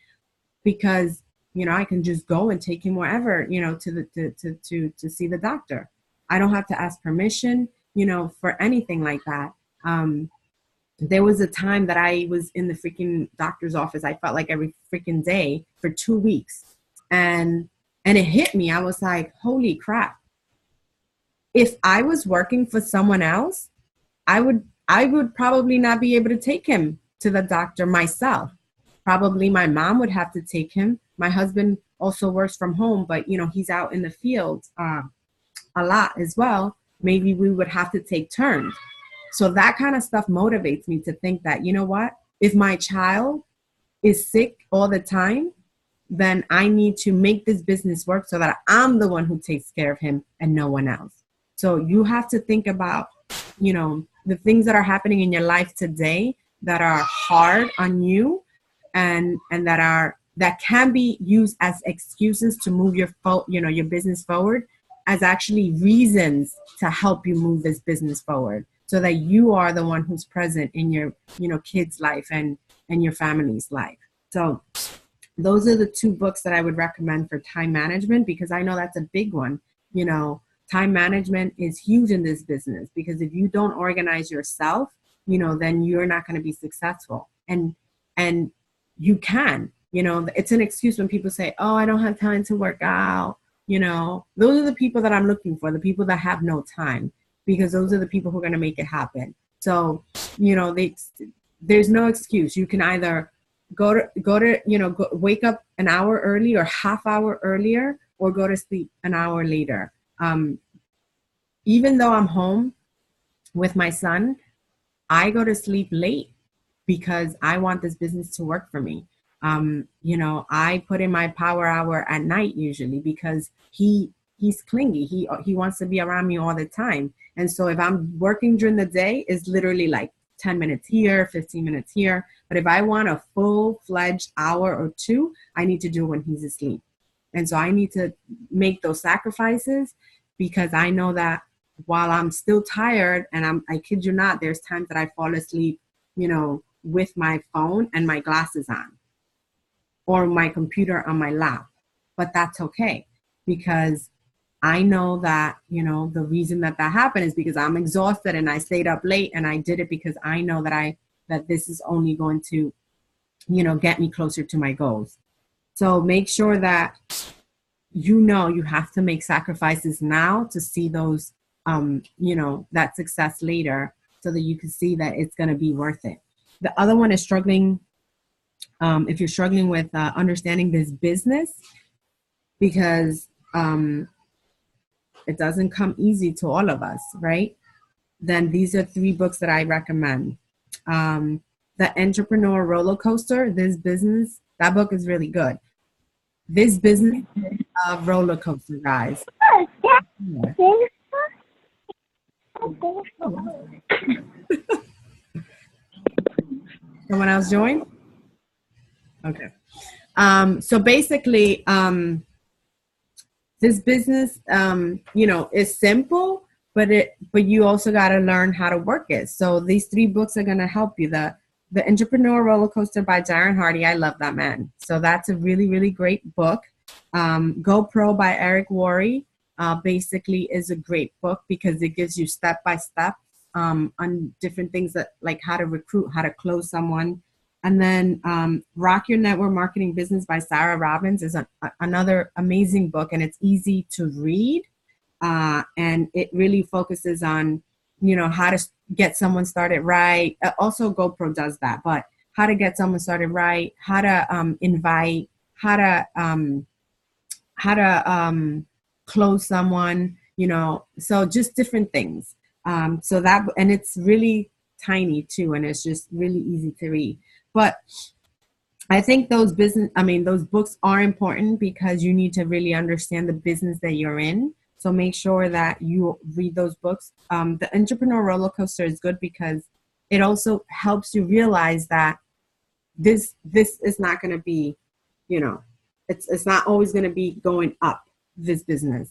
because, I can just go and take him wherever, to see the doctor. I don't have to ask permission, for anything like that. there was a time that I was in the freaking doctor's office. I felt like every freaking day for 2 weeks. And it hit me. I was like, holy crap. If I was working for someone else, I would probably not be able to take him to the doctor myself. Probably my mom would have to take him. My husband also works from home, but you know, he's out in the field a lot as well. Maybe we would have to take turns. So that kind of stuff motivates me to think that, you know what, if my child is sick all the time, then I need to make this business work so that I'm the one who takes care of him and no one else. So you have to think about, you know, the things that are happening in your life today that are hard on you and that can be used as excuses to move your business forward, as actually reasons to help you move this business forward, so that you are the one who's present in your, you know, kids' life and your family's life. So those are the two books that I would recommend for time management, because I know that's a big one. You know, time management is huge in this business, because if you don't organize yourself, you know, then you're not going to be successful. And you can, you know, it's an excuse when people say, oh, I don't have time to work out. You know, those are the people that I'm looking for, the people that have no time, because those are the people who are going to make it happen. So, you know, there's no excuse. You can either wake up an hour early or half hour earlier, or go to sleep an hour later. Even though I'm home with my son, I go to sleep late because I want this business to work for me. You know, I put in my power hour at night usually, because he's clingy. He wants to be around me all the time. And so if I'm working during the day, it's literally like 10 minutes here, 15 minutes here. But if I want a full-fledged hour or two, I need to do it when he's asleep. And so I need to make those sacrifices, because I know that while I'm still tired, and I kid you not, there's times that I fall asleep, you know, with my phone and my glasses on, or my computer on my lap. But that's okay, because I know that, you know, the reason that happened is because I'm exhausted and I stayed up late, and I did it because I know that this is only going to, you know, get me closer to my goals. So make sure that, you know, you have to make sacrifices now to see those, you know, that success later, so that you can see that it's going to be worth it. The other one is struggling. If you're struggling with understanding this business, because it doesn't come easy to all of us, right? Then these are 3 books that I recommend. The Entrepreneur Roller Coaster, This Business, that book is really good. This Business is a roller coaster, guys. Yeah. Someone else join? Okay. So basically, this business, you know, is simple, but you also got to learn how to work it. So these 3 books are going to help you. The Entrepreneur Roller Coaster by Darren Hardy. I love that man. So that's a really, really great book. GoPro by Eric Worre basically is a great book, because it gives you step by step on different things, that like how to recruit, how to close someone. And then Rock Your Network Marketing Business by Sarah Robbins is another amazing book, and it's easy to read. And it really focuses on, you know, how to get someone started right. Also, GoPro does that, but how to get someone started right, how to invite, how to close someone, you know, so just different things. So that, and it's really tiny too, and it's just really easy to read. But I think those books are important, because you need to really understand the business that you're in. So make sure that you read those books. The Entrepreneur Roller Coaster is good, because it also helps you realize that this is not going to be, you know, it's not always going to be going up, this business.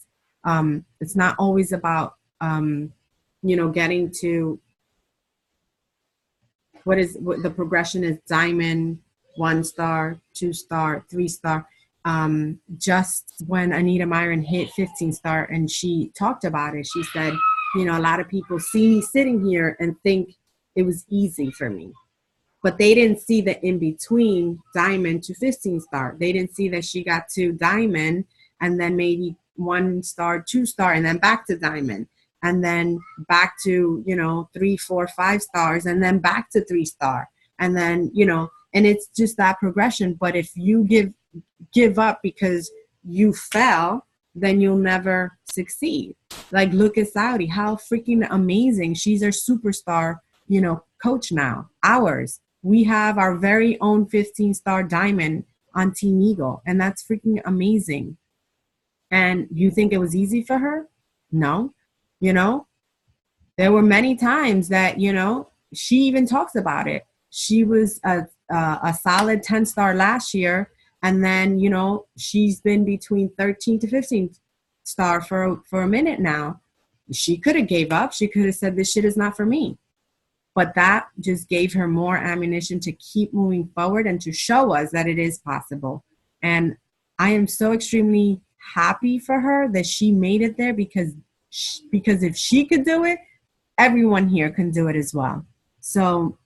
It's not always about, you know, getting to what the progression is: diamond, 1-star, 2-star, 3-star. Just when Anita Myron hit 15-star, and she talked about it, she said, you know, a lot of people see me sitting here and think it was easy for me. But they didn't see the in between diamond to 15 star. They didn't see that she got to diamond and then maybe 1 star, 2 star, and then back to diamond, and then back to, 3, 4, 5 stars, and then back to 3 star, and then, and it's just that progression. But if you give up because you fell, then you'll never succeed. Like, look at Saudi, how freaking amazing. She's our superstar, coach now, ours. We have our very own 15-star diamond on Team Eagle, and that's freaking amazing. And you think it was easy for her? No. There were many times that, she even talks about it. She was a solid 10-star last year, and then, she's been between 13 to 15 star for a minute now. She could have gave up. She could have said, this shit is not for me. But that just gave her more ammunition to keep moving forward and to show us that it is possible. And I am so extremely happy for her that she made it there, because if she could do it, everyone here can do it as well. So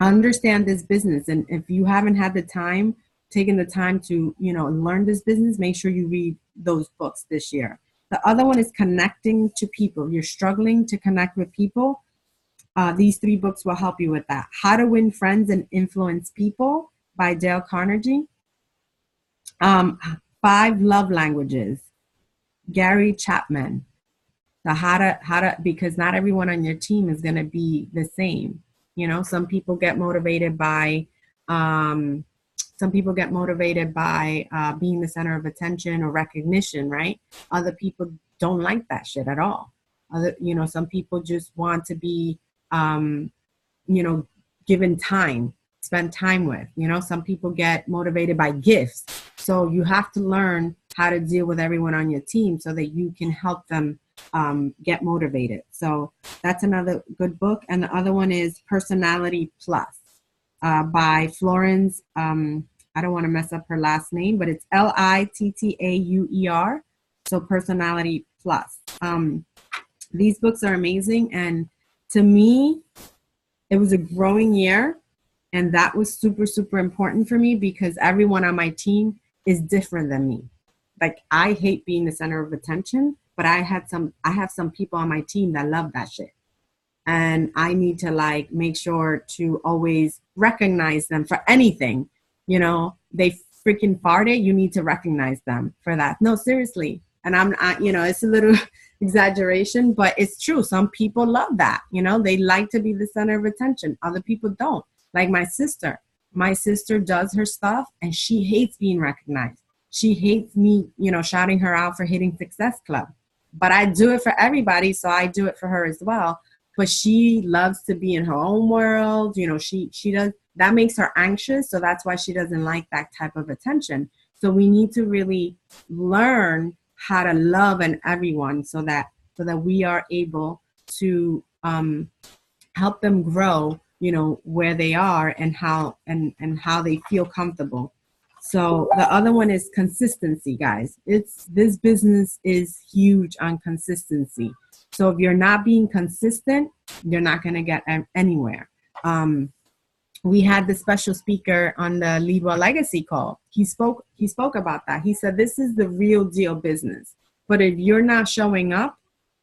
understand this business. And if you haven't had the time, taken the time to, learn this business, make sure you read those books this year. The other one is connecting to people. You're struggling to connect with people. These 3 books will help you with that. How to Win Friends and Influence People by Dale Carnegie. 5 Love Languages, Gary Chapman. So how to, because not everyone on your team is going to be the same. Some people get motivated by, being the center of attention or recognition, right? Other people don't like that shit at all. Some people just want to be, given time, spend time with. Some people get motivated by gifts. So you have to learn how to deal with everyone on your team so that you can help them get motivated. So that's another good book. And the other one is Personality Plus by Florence. I don't want to mess up her last name, but it's Littauer. So Personality Plus. These books are amazing. And to me, it was a growing year. And that was super, super important for me, because everyone on my team is different than me. Like, I hate being the center of attention, but I have some people on my team that love that shit. And I need to make sure to always recognize them for anything. They freaking farted. You need to recognize them for that. No, seriously. And it's a little exaggeration, but it's true. Some people love that. They like to be the center of attention. Other people don't. Like my sister. My sister does her stuff and she hates being recognized. She hates me, shouting her out for hitting Success Club. But I do it for everybody, so I do it for her as well. But she loves to be in her own world. She does. That makes her anxious, so that's why she doesn't like that type of attention. So we need to really learn how to love everyone so that we are able to help them grow, where they are and how they feel comfortable. So the other one is consistency, guys. This business is huge on consistency. So if you're not being consistent, you're not going to get anywhere. We had the special speaker on the Libra Legacy call. He spoke about that. He said, this is the real deal business. But if you're not showing up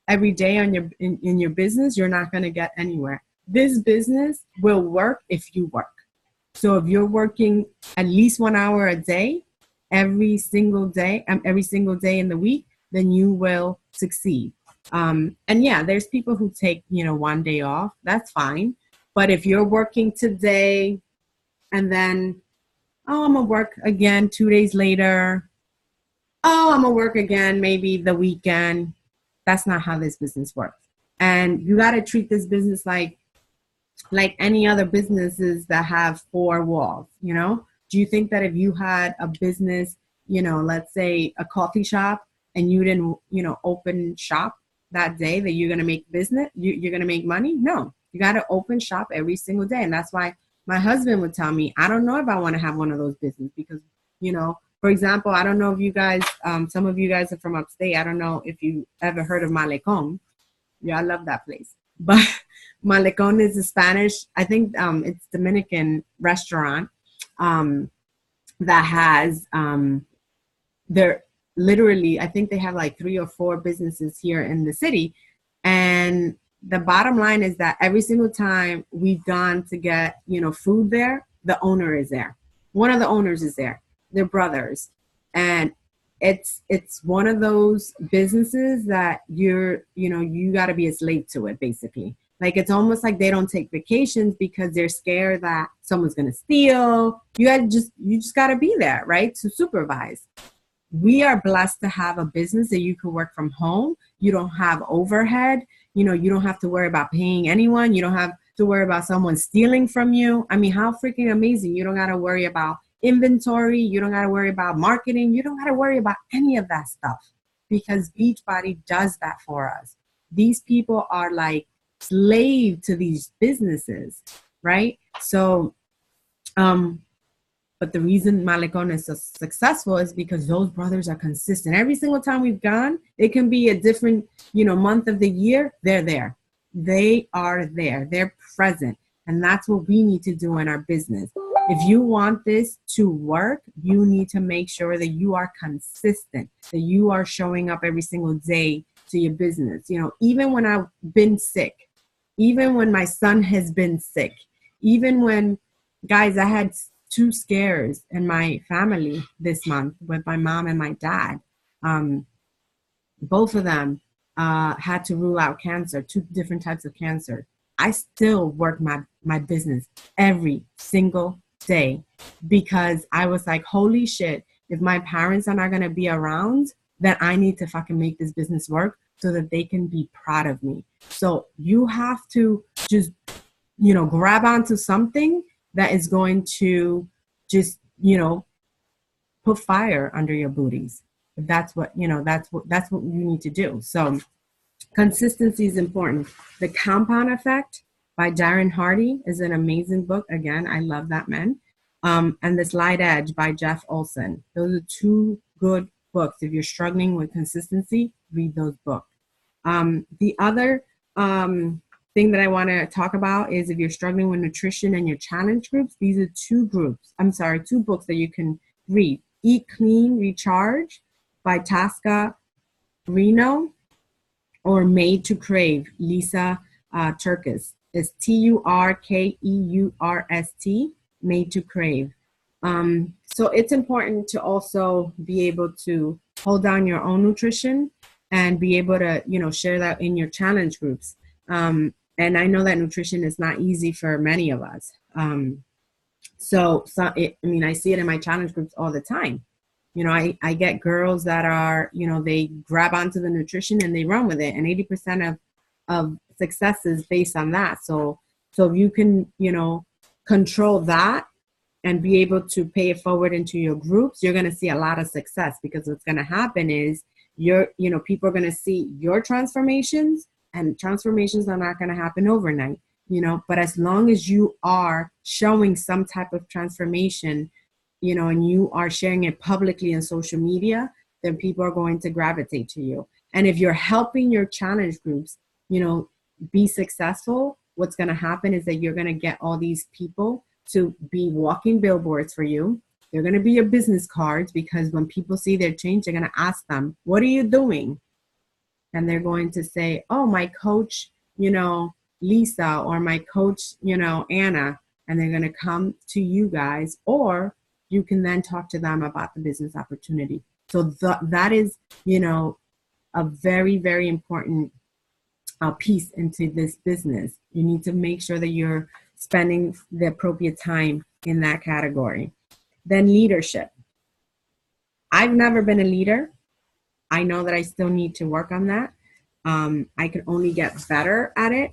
every day in your business, you're not going to get anywhere. This business will work if you work. So if you're working at least 1 hour a day, every single day in the week, then you will succeed. And yeah, there's people who take, 1 day off. That's fine. But if you're working today and then, I'm going to work again 2 days later. I'm going to work again maybe the weekend. That's not how this business works. And you got to treat this business like any other businesses that have 4 walls, Do you think that if you had a business, let's say a coffee shop, and you didn't, open shop that day, that you're going to make business, you're going to make money? No, you got to open shop every single day. And that's why my husband would tell me, I don't know if I want to have one of those businesses because, for example, I don't know if you guys, some of you guys are from upstate. I don't know if you ever heard of Malecon. Yeah, I love that place. But Malecon is a Spanish, I think it's Dominican restaurant that has, they're literally, I think they have like 3 or 4 businesses here in the city. And the bottom line is that every single time we've gone to get, food there, the owner is there. One of the owners is there. They're brothers. And it's one of those businesses that you got to be a slave to it, basically. Like, it's almost like they don't take vacations because they're scared that someone's going to steal. You just got to be there, right? To supervise. We are blessed to have a business that you can work from home. You don't have overhead. You don't have to worry about paying anyone. You don't have to worry about someone stealing from you. I mean, how freaking amazing. You don't got to worry about inventory. You don't got to worry about marketing. You don't got to worry about any of that stuff because Beachbody does that for us. These people are like slave to these businesses, right? So, but the reason Malecon is so successful is because those brothers are consistent. Every single time we've gone, it can be a different, month of the year. They're there. They are there. They're present. And that's what we need to do in our business. If you want this to work, you need to make sure that you are consistent, that you are showing up every single day to your business. Even when I've been sick, even when my son has been sick, even when, guys, I had 2 scares in my family this month with my mom and my dad. Both of them had to rule out cancer, 2 different types of cancer. I still work my business every single day because I was like, holy shit, if my parents are not going to be around, then I need to fucking make this business work so that they can be proud of me. So you have to just, grab onto something that is going to just, put fire under your booties. That's what you need to do. So consistency is important. The Compound Effect by Darren Hardy is an amazing book. Again, I love that man. And The Slight Edge by Jeff Olson. Those are 2 good books. If you're struggling with consistency, read those books. The other thing that I want to talk about is if you're struggling with nutrition and your challenge groups, these are 2 books that you can read. Eat Clean, Recharge by Tasca Reno, or Made to Crave, Lisa Turkus. It's Turkeurst, Made to Crave. So it's important to also be able to hold down your own nutrition and be able to, share that in your challenge groups. And I know that nutrition is not easy for many of us. I see it in my challenge groups all the time. I get girls that are, they grab onto the nutrition and they run with it. And 80% of success is based on that. So if you can, control that and be able to pay it forward into your groups, you're going to see a lot of success, because what's going to happen is people are going to see your transformations, and transformations are not going to happen overnight, but as long as you are showing some type of transformation, and you are sharing it publicly on social media, then people are going to gravitate to you. And if you're helping your challenge groups, be successful, what's going to happen is that you're going to get all these people to be walking billboards for you. They're going to be your business cards, because when people see their change, they're going to ask them, what are you doing? And they're going to say, oh, my coach, Lisa, or my coach, Anna, and they're going to come to you guys, or you can then talk to them about the business opportunity. So that is, a very, very important piece into this business. You need to make sure that you're spending the appropriate time in that category. Then leadership. I've never been a leader. I know that I still need to work on that. I can only get better at it.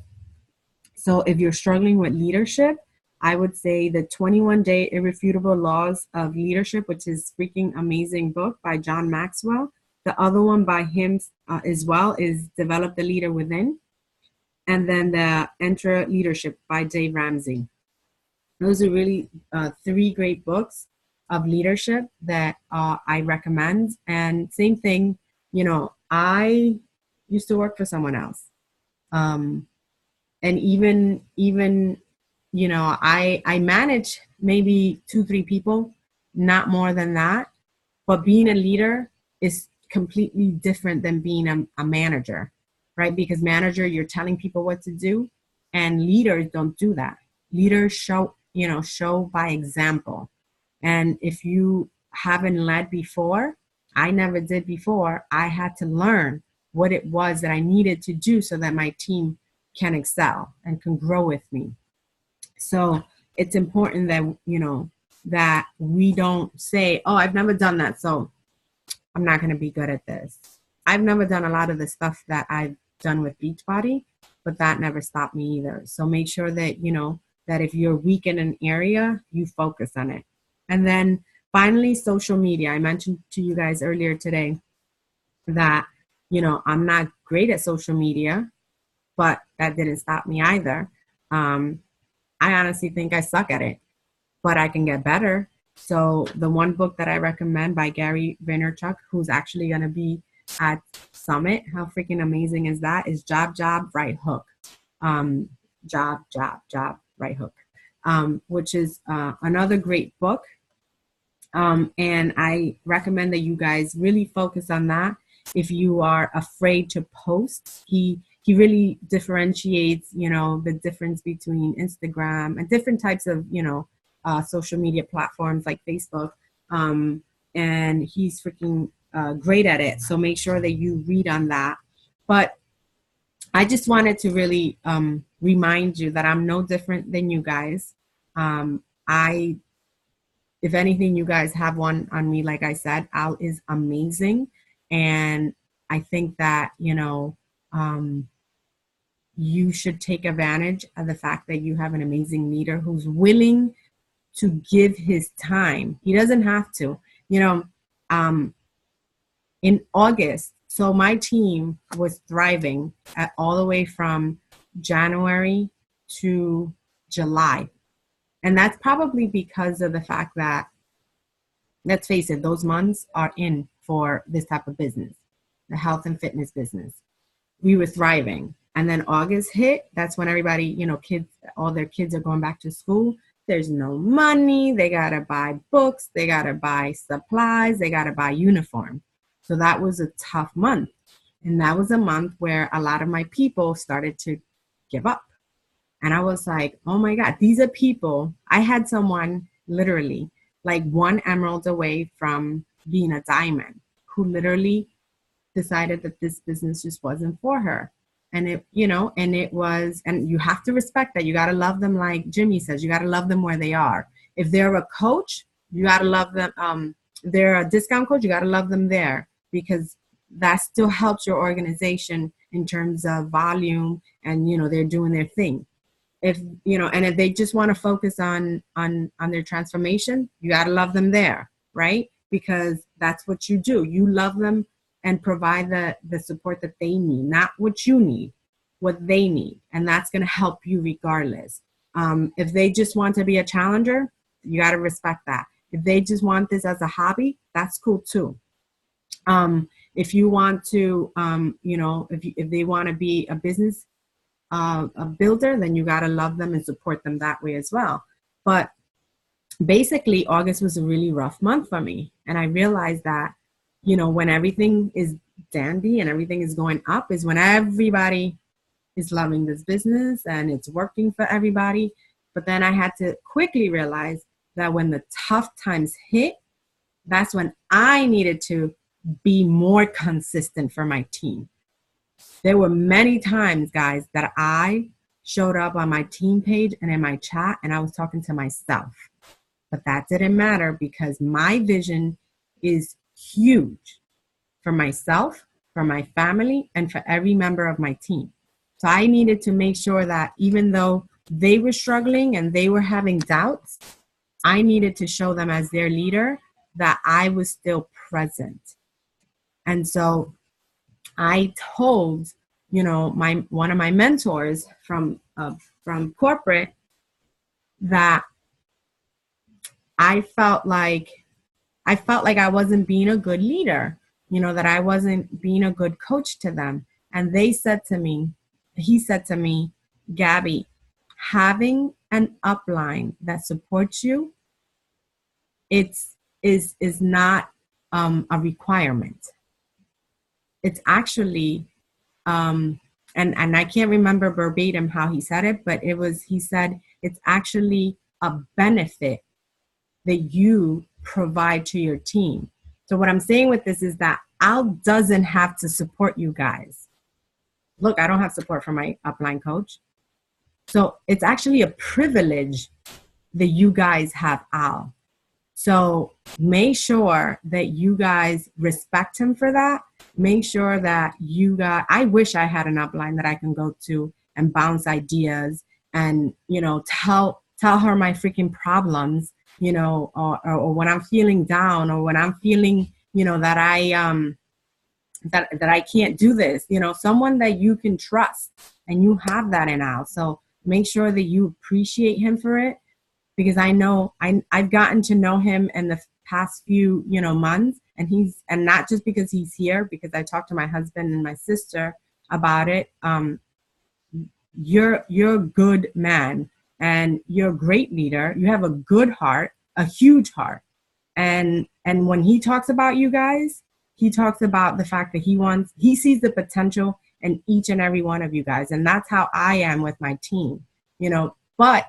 So if you're struggling with leadership, I would say the 21-Day Irrefutable Laws of Leadership, which is a freaking amazing book by John Maxwell. The other one by him as well is Develop the Leader Within. And then the Enter Leadership by Dave Ramsey. Those are really 3 great books of leadership that I recommend. And same thing, I used to work for someone else. and even I manage maybe 2-3 people, not more than that. But being a leader is completely different than being a manager, right? Because manager, you're telling people what to do, and leaders don't do that. Leaders show by example. And if you haven't led before, I never did before, I had to learn what it was that I needed to do so that my team can excel and can grow with me. So it's important that, that we don't say, oh, I've never done that, so I'm not going to be good at this. I've never done a lot of the stuff that I've done with Beachbody, but that never stopped me either. So make sure that, that if you're weak in an area, you focus on it. And then finally, social media. I mentioned to you guys earlier today that, I'm not great at social media, but that didn't stop me either. I honestly think I suck at it, but I can get better. So the one book that I recommend by Gary Vaynerchuk, who's actually going to be at Summit, how freaking amazing is that, is Job, Job, Right Hook. Job, Job, Right Hook, which is another great book. And I recommend that you guys really focus on that. If you are afraid to post, he really differentiates, the difference between Instagram and different types of, social media platforms like Facebook. And he's freaking great at it. So make sure that you read on that. But I just wanted to really remind you that I'm no different than you guys. If anything, you guys have one on me. Like I said, Al is amazing. And I think that, you should take advantage of the fact that you have an amazing leader who's willing to give his time. He doesn't have to, in August. So my team was thriving all the way from January to July. And that's probably because of the fact that, let's face it, those months are in for this type of business, the health and fitness business. We were thriving. And then August hit. That's when everybody, kids, all their kids are going back to school. There's no money. They got to buy books. They got to buy supplies. They got to buy uniform. So that was a tough month. And that was a month where a lot of my people started to give up. And I was like, oh my God, these are people. I had someone literally like one emerald away from being a diamond who literally decided that this business just wasn't for her. And it was, and you have to respect that. You got to love them. Like Jimmy says, you got to love them where they are. If they're a coach, you got to love them. They're a discount coach, you got to love them there, because that still helps your organization in terms of volume, and, they're doing their thing. If, and if they just want to focus on their transformation, you got to love them there, right? Because that's what you do. You love them and provide the support that they need, not what you need, what they need. And that's going to help you regardless. If they just want to be a challenger, you got to respect that. If they just want this as a hobby, that's cool too. If you want to, if they want to be a business a builder, then you got to love them and support them that way as well. But basically, August was a really rough month for me. And I realized that, when everything is dandy and everything is going up is when everybody is loving this business and it's working for everybody. But then I had to quickly realize that when the tough times hit, that's when I needed to be more consistent for my team. There were many times, guys, that I showed up on my team page and in my chat and I was talking to myself. But that didn't matter, because my vision is huge for myself, for my family, and for every member of my team. So I needed to make sure that even though they were struggling and they were having doubts, I needed to show them as their leader that I was still present. And so I told, one of my mentors from corporate that I felt like I wasn't being a good leader, that I wasn't being a good coach to them. And he said to me, Gabby, having an upline that supports you, is not a requirement. It's actually and I can't remember verbatim how he said it, but he said it's actually a benefit that you provide to your team. So what I'm saying with this is that Al doesn't have to support you guys. Look, I don't have support from my upline coach. So it's actually a privilege that you guys have Al. So make sure that you guys respect him for that. Make sure that I wish I had an upline that I can go to and bounce ideas and, tell her my freaking problems, or when I'm feeling down, or when I'm feeling, that I can't do this, someone that you can trust, and you have that in Al. So make sure that you appreciate him for it, because I know I've gotten to know him in the past few, months, and not just because he's here, because I talked to my husband and my sister about it. You're a good man, and you're a great leader. You have a good heart, a huge heart. And when he talks about you guys, he talks about the fact that he sees the potential in each and every one of you guys. And that's how I am with my team, but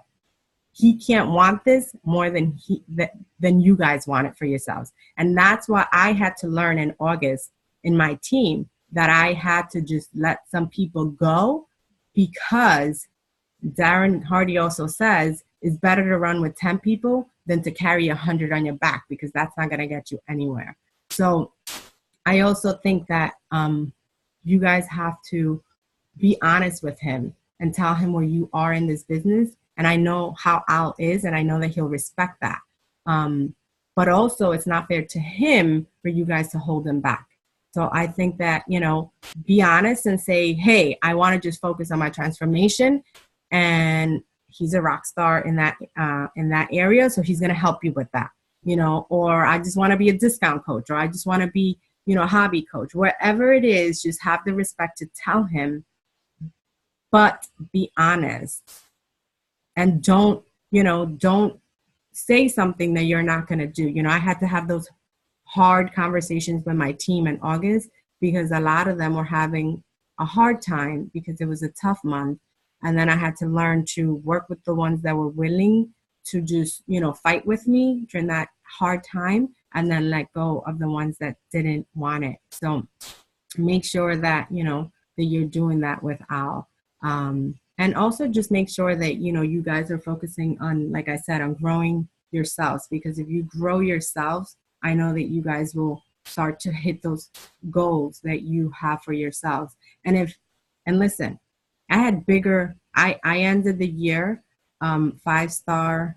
he can't want this more than you guys want it for yourselves. And that's why I had to learn in August in my team that I had to just let some people go, because Darren Hardy also says it's better to run with 10 people than to carry 100 on your back, because that's not going to get you anywhere. So I also think that you guys have to be honest with him and tell him where you are in this business. And I know how Al is, and I know that he'll respect that. But also, it's not fair to him for you guys to hold him back. So I think that, be honest and say, hey, I want to just focus on my transformation. And he's a rock star in that area, so he's going to help you with that. Or I just want to be a discount coach, or I just want to be, a hobby coach. Wherever it is, just have the respect to tell him, but be honest. And don't say something that you're not going to do. I had to have those hard conversations with my team in August, because a lot of them were having a hard time because it was a tough month. And then I had to learn to work with the ones that were willing to just, fight with me during that hard time, and then let go of the ones that didn't want it. So make sure that, that you're doing that with Al. And also just make sure that, you guys are focusing on, like I said, on growing yourselves, because if you grow yourselves, I know that you guys will start to hit those goals that you have for yourselves. And listen, I ended the year 5-star.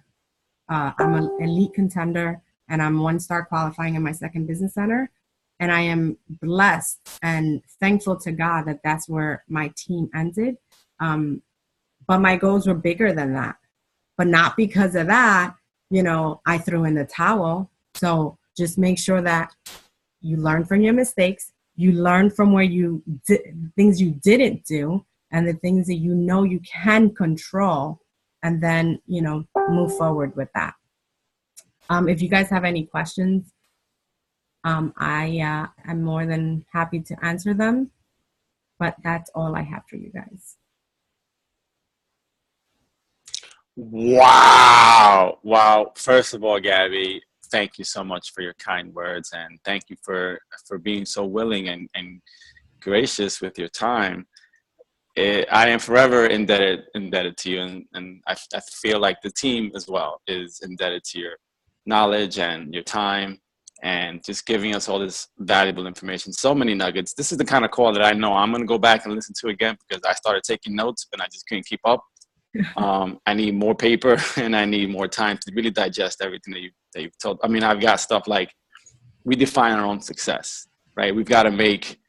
I'm an elite contender, and I'm 1-star qualifying in my second business center. And I am blessed and thankful to God that that's where my team ended. But my goals were bigger than that. But not because of that, I threw in the towel. So just make sure that you learn from your mistakes. You learn from where things you didn't do, and the things that you can control, and then, move forward with that. If you guys have any questions, I'm more than happy to answer them. But that's all I have for you guys. Wow. First of all, Gabby, thank you so much for your kind words, and thank you for being so willing and gracious with your time. I am forever indebted to you, and I feel like the team as well is indebted to your knowledge and your time, and just giving us all this valuable information. So many nuggets. This is the kind of call that I know I'm going to go back and listen to again, because I started taking notes, but I just couldn't keep up. I need more paper, and I need more time to really digest everything that you've told. I mean, I've got stuff like, we define our own success, right? We've got to make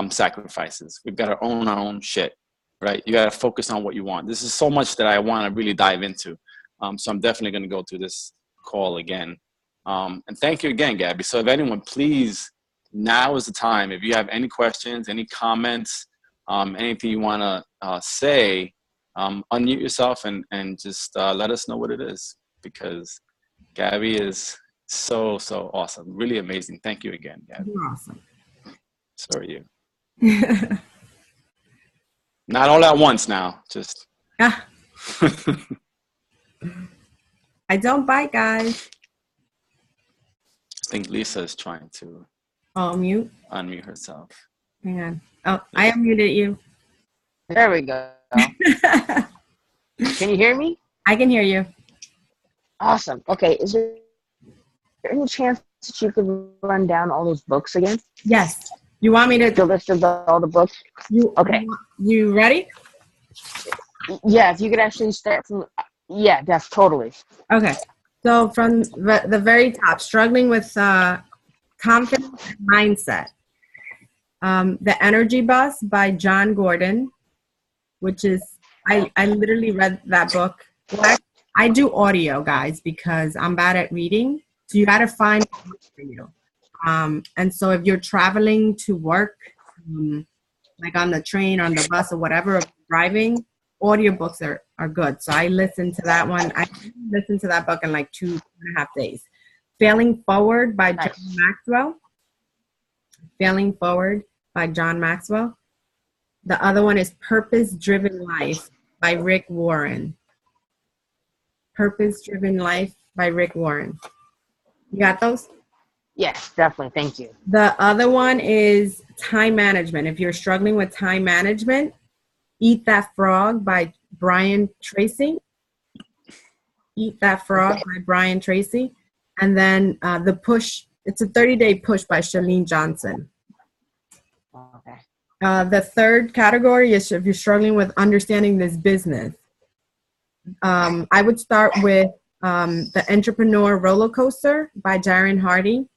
sacrifices. We've got to own our own shit, right? You got to focus on what you want. This is so much that I want to really dive into. So I'm definitely going to go through this call again. And thank you again, Gabby. So if anyone, please, now is the time. If you have any questions, any comments, anything you want to say, unmute yourself and just let us know what it is, because Gabby is so awesome, really amazing. Thank you again, Gabby. You're awesome. So are you. Not all at once now, just. Ah. I don't bite, guys. I think Lisa is trying to unmute herself. Hang on. Oh, I unmuted you. There we go. Can you hear me? I can hear you. Awesome. Okay, is there any chance that you could run down all those books again? Yes. You want me to? The list of all the books? Okay. You ready? Yeah, if you could actually start from, yeah, that's totally. Okay. So from the very top, struggling with confidence and mindset. The Energy Bus by John Gordon, which is, I literally read that book. I do audio, guys, because I'm bad at reading. So you got to find a book for you. And so if you're traveling to work, like on the train, on the bus, or whatever, driving, audiobooks are good. So I listened to that one. I listened to that book in like 2.5 days. Failing Forward by John Maxwell. Failing Forward by John Maxwell. The other one is Purpose Driven Life by Rick Warren. Purpose Driven Life by Rick Warren. You got those? Yes, definitely. Thank you. The other one is Time Management. If you're struggling with time management, Eat That Frog by Brian Tracy. Eat That Frog by Brian Tracy. And then The Push. It's a 30-day push by Chalene Johnson. Okay. The third category is if you're struggling with understanding this business. I would start with The Entrepreneur Roller Coaster by Darren Hardy.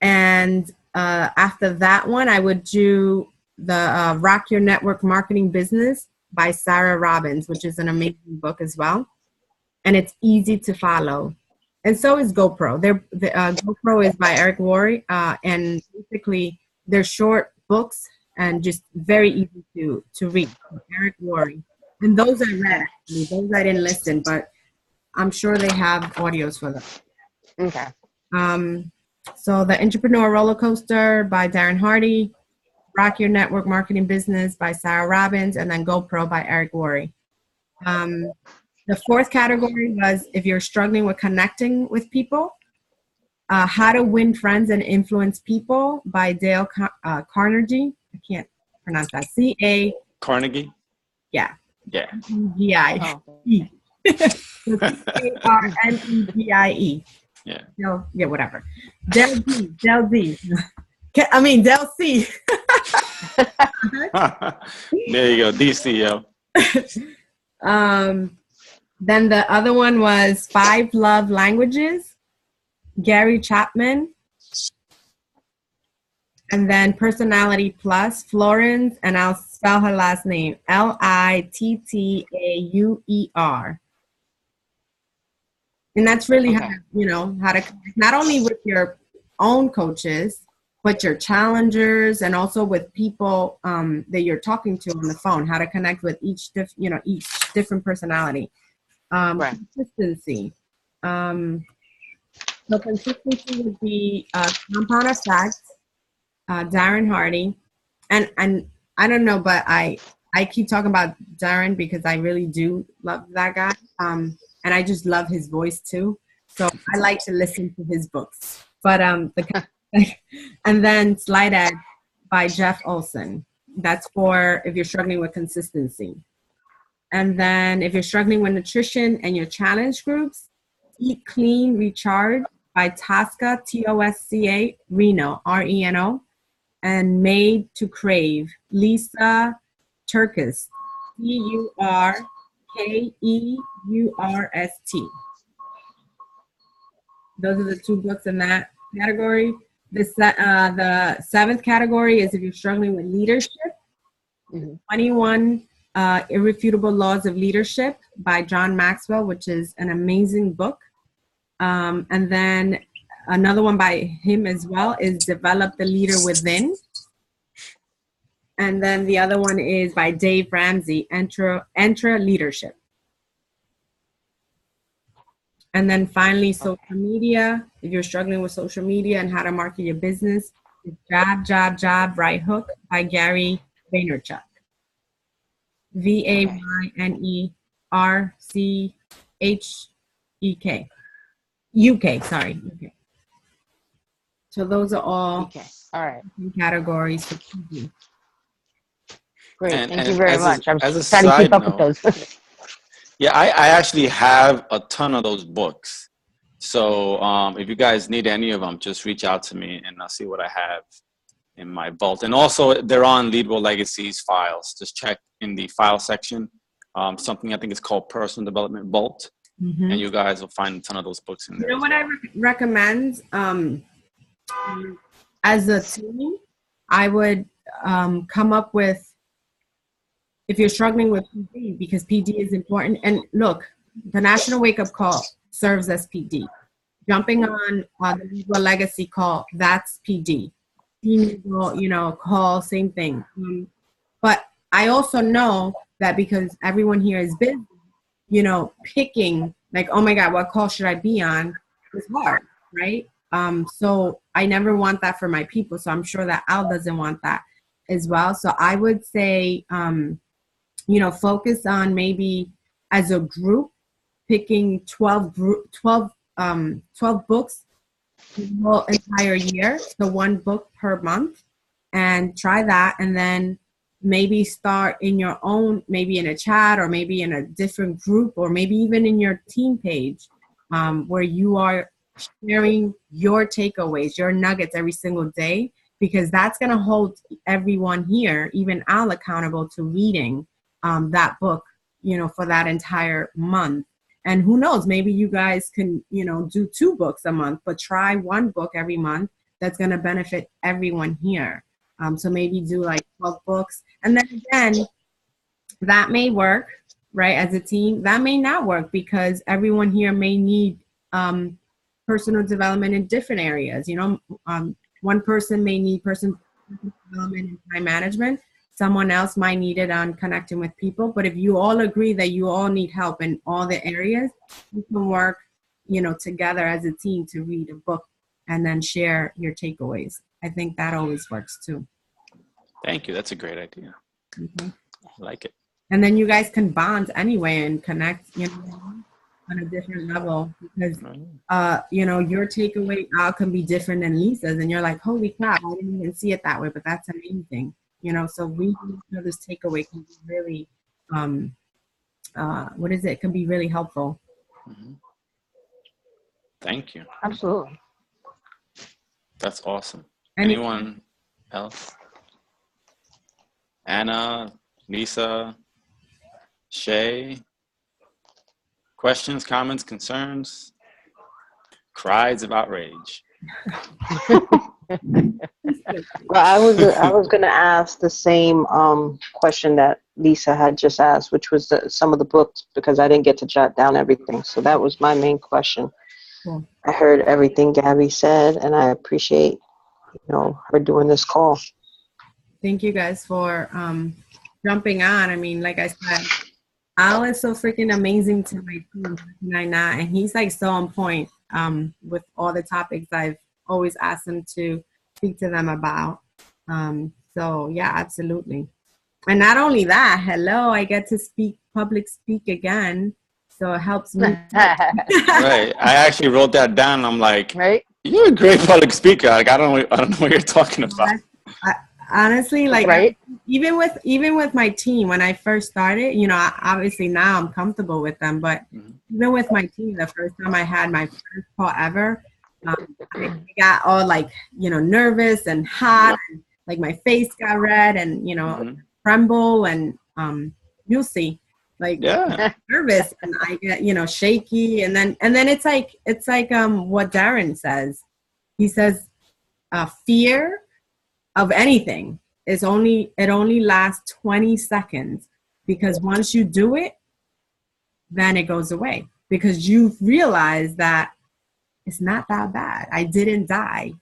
And after that one, I would do the Rock Your Network Marketing Business by Sarah Robbins, which is an amazing book as well. And it's easy to follow. And so is GoPro. GoPro is by Eric Worre. And basically, they're short books and just very easy to read. Eric Worre. And those I read, actually. Those I didn't listen, but I'm sure they have audios for them. Okay. So The Entrepreneur Roller Coaster by Darren Hardy, Rock Your Network Marketing Business by Sarah Robbins, and then GoPro by Eric Worre. The fourth category was if you're struggling with connecting with people, How to Win Friends and Influence People by Dale Carnegie. I can't pronounce that. C-A. Carnegie? Yeah. Yeah. G-I-E. C-A-R-N-E-G-I-E. Yeah. Yeah, whatever. Del D. I mean, Del C. There you go. DC, yo. Then the other one was 5 Love Languages, Gary Chapman. And then Personality Plus, Florence, and I'll spell her last name, Littaauer. And that's really how to connect, not only with your own coaches, but your challengers, and also with people that you're talking to on the phone, how to connect with each different personality. Consistency. So consistency would be Compound Effect, Darren Hardy. And I don't know, but I keep talking about Darren because I really do love that guy. And I just love his voice too. So I like to listen to his books. But and then Slide Edge by Jeff Olson. That's for if you're struggling with consistency. And then if you're struggling with nutrition and your challenge groups, Eat Clean, Recharge by Tosca, Tosca, Reno, Reno. And Made to Crave, Lisa Turkis, Turkeurst. Those are the 2 books in that category. The 7th category is if you're struggling with leadership. 21 Irrefutable Laws of Leadership by John Maxwell, which is an amazing book. And then another one by him as well is Develop the Leader Within. And then the other one is by Dave Ramsey, Enter Leadership. And then finally, social media. If you're struggling with social media and how to market your business, Jab, Jab, Jab, Right Hook by Gary Vaynerchuk. Vaynerchek. UK, sorry. UK. So those are all categories for TV. Great, And thank you very much. I'm as a trying to keep side up with note, those. yeah, I actually have a ton of those books. So if you guys need any of them, just reach out to me and I'll see what I have in my vault. And also, they're on Leadable Legacies files. Just check in the file section. Something I think is called Personal Development Vault. Mm-hmm. And you guys will find a ton of those books in there. You know what I recommend? As a team, I would come up with, if you're struggling with PD, because PD is important. And look, the National Wake Up Call serves as PD. Jumping on the Legal Legacy call, that's PD. Team, call, same thing. But I also know that because everyone here is busy, picking like, oh my God, what call should I be on is hard, right? So I never want that for my people. So I'm sure that Al doesn't want that as well. So I would say, focus on maybe as a group, picking 12 books the whole entire year. So one book per month, and try that. And then maybe start in your own, maybe in a chat or maybe in a different group or maybe even in your team page where you are sharing your takeaways, your nuggets every single day, because that's going to hold everyone here, even Al, accountable to reading that book, for that entire month. And who knows, maybe you guys can, do 2 books a month, but try 1 book every month that's going to benefit everyone here. So maybe do like 12 books. And then again, that may work, right, as a team. That may not work because everyone here may need personal development in different areas. One person may need personal development in time management. Someone else might need it on connecting with people. But if you all agree that you all need help in all the areas, you can work, together as a team to read a book and then share your takeaways. I think that always works too. Thank you. That's a great idea. Mm-hmm. I like it. And then you guys can bond anyway and connect, on a different level because, your takeaway can be different than Lisa's. And you're like, holy crap, I didn't even see it that way, but that's amazing. So reading each other's takeaway can be really, can be really helpful. Mm-hmm. Thank you. Absolutely. That's awesome. Anyone else? Anna, Lisa, Shay? Questions, comments, concerns? Cries of outrage? Well, I was going to ask the same question that Lisa had just asked, which was some of the books, because I didn't get to jot down everything. So that was my main question. Cool. I heard everything Gabby said, and I appreciate, her doing this call. Thank you guys for jumping on. I mean, like I said, Al is so freaking amazing to my team, and he's like so on point with all the topics I've always asked him to speak to them about. So yeah, absolutely. And not only that, I get to public speak again. So it helps me. Right. I actually wrote that down. I'm like, right? You're a great public speaker. Like I don't know what you're talking about. Honestly, like right? even with my team when I first started, obviously now I'm comfortable with them, but even with my team, the first time I had my first call ever, I got all like nervous and hot, and like my face got red and tremble, and you'll see, like nervous, and I get shaky, and then it's like what Darren says. He says fear of anything it only lasts 20 seconds, because once you do it, then it goes away, because you realize that it's not that bad. I didn't die.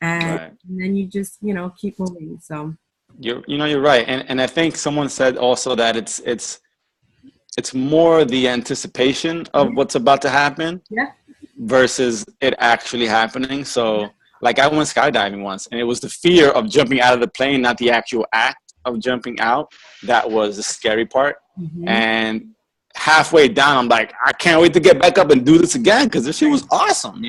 And then you just, keep moving. So You're right, and I think someone said also that it's more the anticipation of what's about to happen Yeah. versus it actually happening. So, like, I went skydiving once, and it was the fear of jumping out of the plane, not the actual act of jumping out, that was the scary part. Mm-hmm. And halfway down, I'm like, I can't wait to get back up and do this again because this shit was awesome,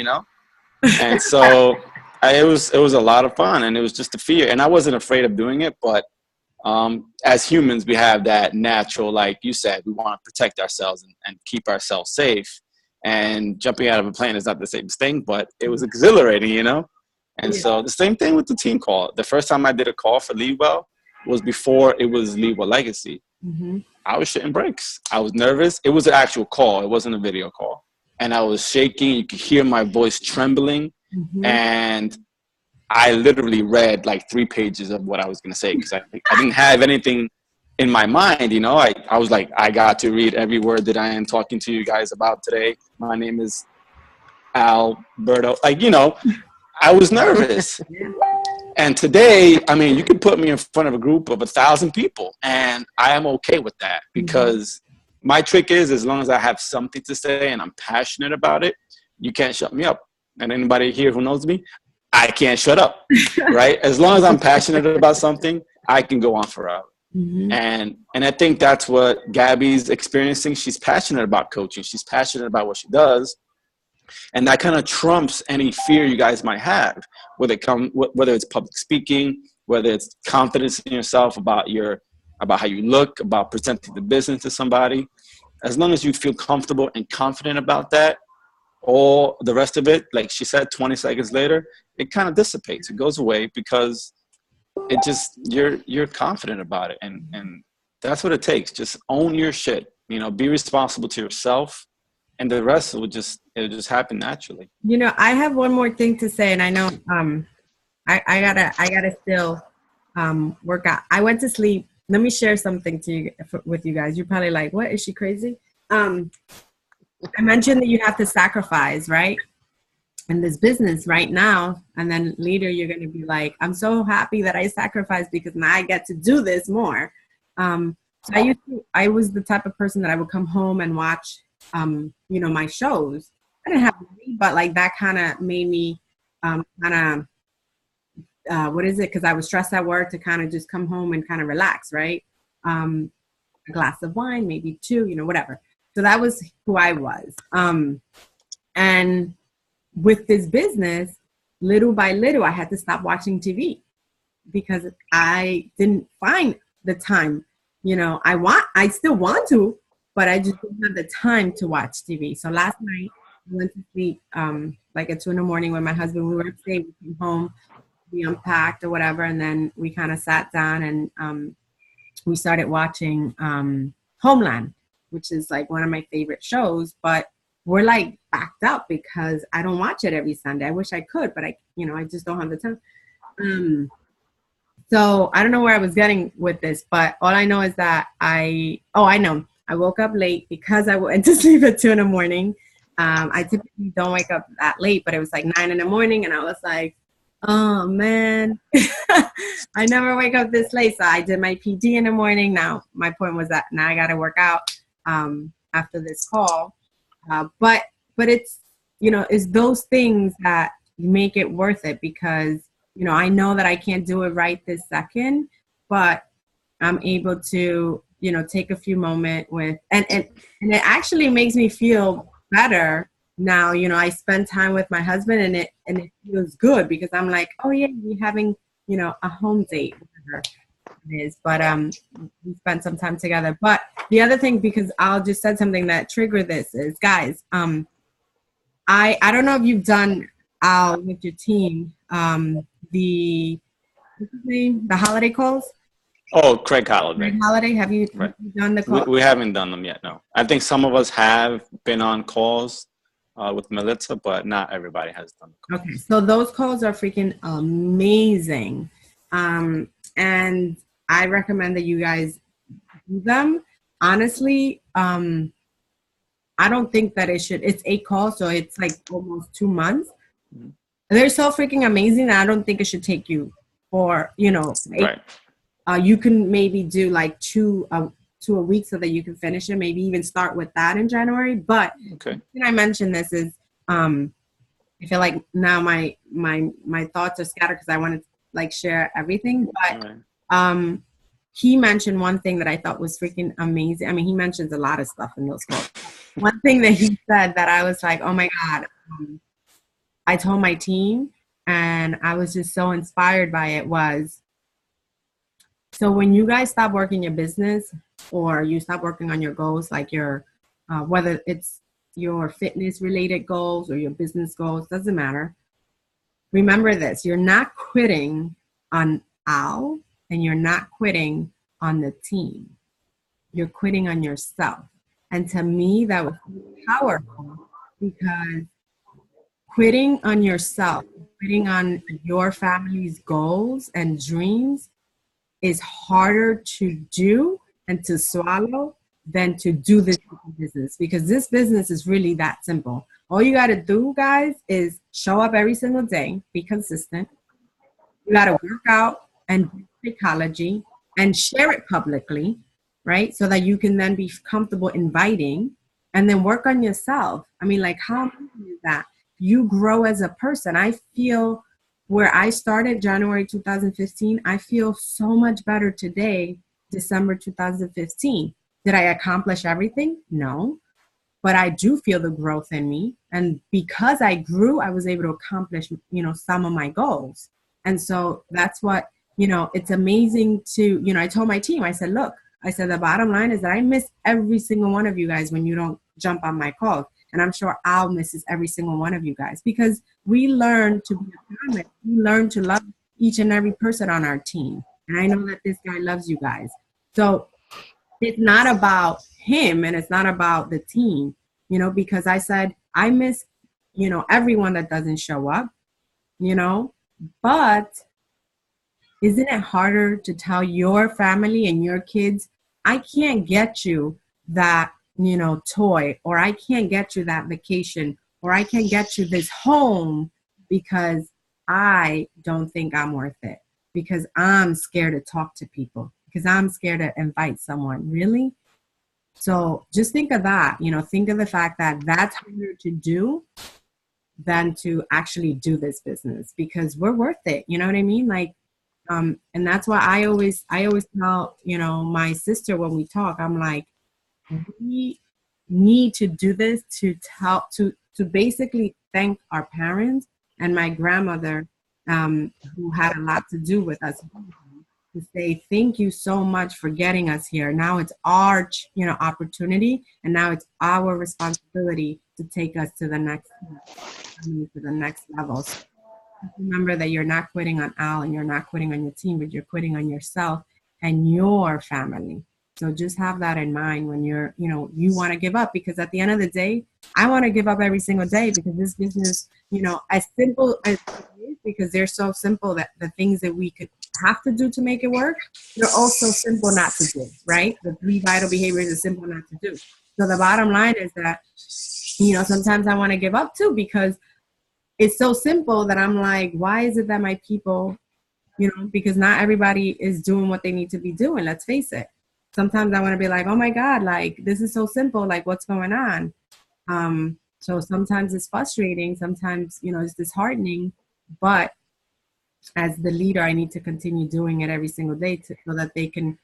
And so it was a lot of fun, and it was just a fear, and I wasn't afraid of doing it, but as humans, we have that natural, like you said, we want to protect ourselves and keep ourselves safe. And jumping out of a plane is not the same thing, but it was exhilarating, And so the same thing with the team call. The first time I did a call for Lead Well was before it was Lead Well Legacy. Mm-hmm. I was shitting bricks. I was nervous. It was an actual call. It wasn't a video call. And I was shaking. You could hear my voice trembling. Mm-hmm. And I literally read like 3 pages of what I was going to say because I didn't have anything in my mind, I was like, I got to read every word that I am talking to you guys about today. My name is Alberto. I was nervous. And today, I mean, you can put me in front of a group of 1,000 people, and I am okay with that because my trick is as long as I have something to say and I'm passionate about it, you can't shut me up. And anybody here who knows me, I can't shut up, right? As long as I'm passionate about something, I can go on forever. Mm-hmm. And I think that's what Gabby's experiencing. She's passionate about coaching. She's passionate about what she does. And that kind of trumps any fear you guys might have, whether it's public speaking, whether it's confidence in yourself about how you look, about presenting the business to somebody. As long as you feel comfortable and confident about that, all the rest of it, like she said, 20 seconds later, it kind of dissipates. It goes away because it just, you're confident about it. And that's what it takes. Just own your shit, be responsible to yourself, and the rest it'll just happen naturally. I have one more thing to say, and I know I gotta still work out. I went to sleep. Let me share something with you guys. You're probably like, what, is she crazy? I mentioned that you have to sacrifice, right? In this business right now, and then later you're going to be like, I'm so happy that I sacrificed because now I get to do this more. So I was the type of person that I would come home and watch, my shows. I didn't have money, but like that kind of made me what is it? Because I was stressed at work to kind of just come home and kind of relax, right? A glass of wine, maybe 2, whatever. So that was who I was. And with this business, little by little, I had to stop watching TV because I didn't find the time. I still want to, but I just didn't have the time to watch TV. So last night, I went to sleep like at 2 a.m. with my husband. We were upstate, we came home, we unpacked or whatever, and then we kind of sat down and we started watching Homeland, which is like one of my favorite shows, but we're like backed up because I don't watch it every Sunday. I wish I could, but I just don't have the time. So I don't know where I was getting with this, but all I know is that I know. I woke up late because I went to sleep at 2 a.m. I typically don't wake up that late, but it was like 9 a.m. and I was like, oh man, I never wake up this late. So I did my PD in the morning. Now my point was that now I got to work out after this call. But it's, it's those things that make it worth it because, I know that I can't do it right this second, but I'm able to, take a few moments with, and it actually makes me feel better now. I spend time with my husband and it feels good because I'm like, oh yeah, we're having, a home date, whatever it is, but we spent some time together. But the other thing, because I'll just said something that triggered this is, guys, I don't know if you've done with your team the holiday calls. Oh, Craig Holiday. Craig Holiday, have you done the call? We haven't done them yet, no. I think some of us have been on calls with Melissa, but not everybody has done the calls. Okay, so those calls are freaking amazing. And I recommend that you guys do them. Honestly, I don't think that it's 8 calls, so it's like almost 2 months. They're so freaking amazing. I don't think it should take you for, 8. Right. you can maybe do like two a week so that you can finish it. Maybe even start with that in January. But Okay. the reason I mentioned this is I feel like now my thoughts are scattered because I want to like share everything. But Right. he mentioned one thing that I thought was freaking amazing. I mean, he mentions a lot of stuff in those quotes. One thing that he said that I was like, oh my God, I told my team, and I was just so inspired by it was, so when you guys stop working your business or you stop working on your goals, like your, whether it's your fitness related goals or your business goals, doesn't matter. Remember this, you're not quitting on Al and you're not quitting on the team. You're quitting on yourself. And to me, that was powerful because quitting on yourself, quitting on your family's goals and dreams is harder to do and to swallow than to do this business, because this business is really that simple. All you got to do, guys, is show up every single day, be consistent. You got to work out and do psychology and share it publicly, right? So that you can then be comfortable inviting and then work on yourself. I mean, like, how amazing is that? You grow as a person. I feel where I started January 2015, I feel so much better today, December 2015. Did I accomplish everything? No, but I do feel the growth in me. And because I grew, I was able to accomplish, some of my goals. And so that's what, it's amazing to, I told my team, I said, look, the bottom line is that I miss every single one of you guys when you don't jump on my calls. And I'm sure Al misses every single one of you guys because we learn to be a family. We learn to love each and every person on our team. And I know that this guy loves you guys. So it's not about him and it's not about the team, because I said, I miss, everyone that doesn't show up, but isn't it harder to tell your family and your kids, I can't get you that, toy, or I can't get you that vacation, or I can't get you this home because I don't think I'm worth it, because I'm scared to talk to people, because I'm scared to invite someone. Really? So just think of that, think of the fact that that's harder to do than to actually do this business, because we're worth it. You know what I mean? Like, and that's why I always tell, my sister when we talk, I'm like, we need to do this to basically thank our parents and my grandmother, who had a lot to do with us, to say thank you so much for getting us here. Now it's our opportunity, and now it's our responsibility to take us to the next level. So remember that you're not quitting on Al and you're not quitting on your team, but you're quitting on yourself and your family. So just have that in mind when you want to give up, because at the end of the day, I want to give up every single day, because this business, as simple as it is, because they're so simple that the things that we could have to do to make it work, they're also simple not to do, right? The 3 vital behaviors are simple not to do. So the bottom line is that, sometimes I want to give up too, because it's so simple that I'm like, why is it that my people, because not everybody is doing what they need to be doing. Let's face it. Sometimes I want to be like, oh my God, like, this is so simple. Like, what's going on? So sometimes it's frustrating. Sometimes, it's disheartening. But as the leader, I need to continue doing it every single day so that they can,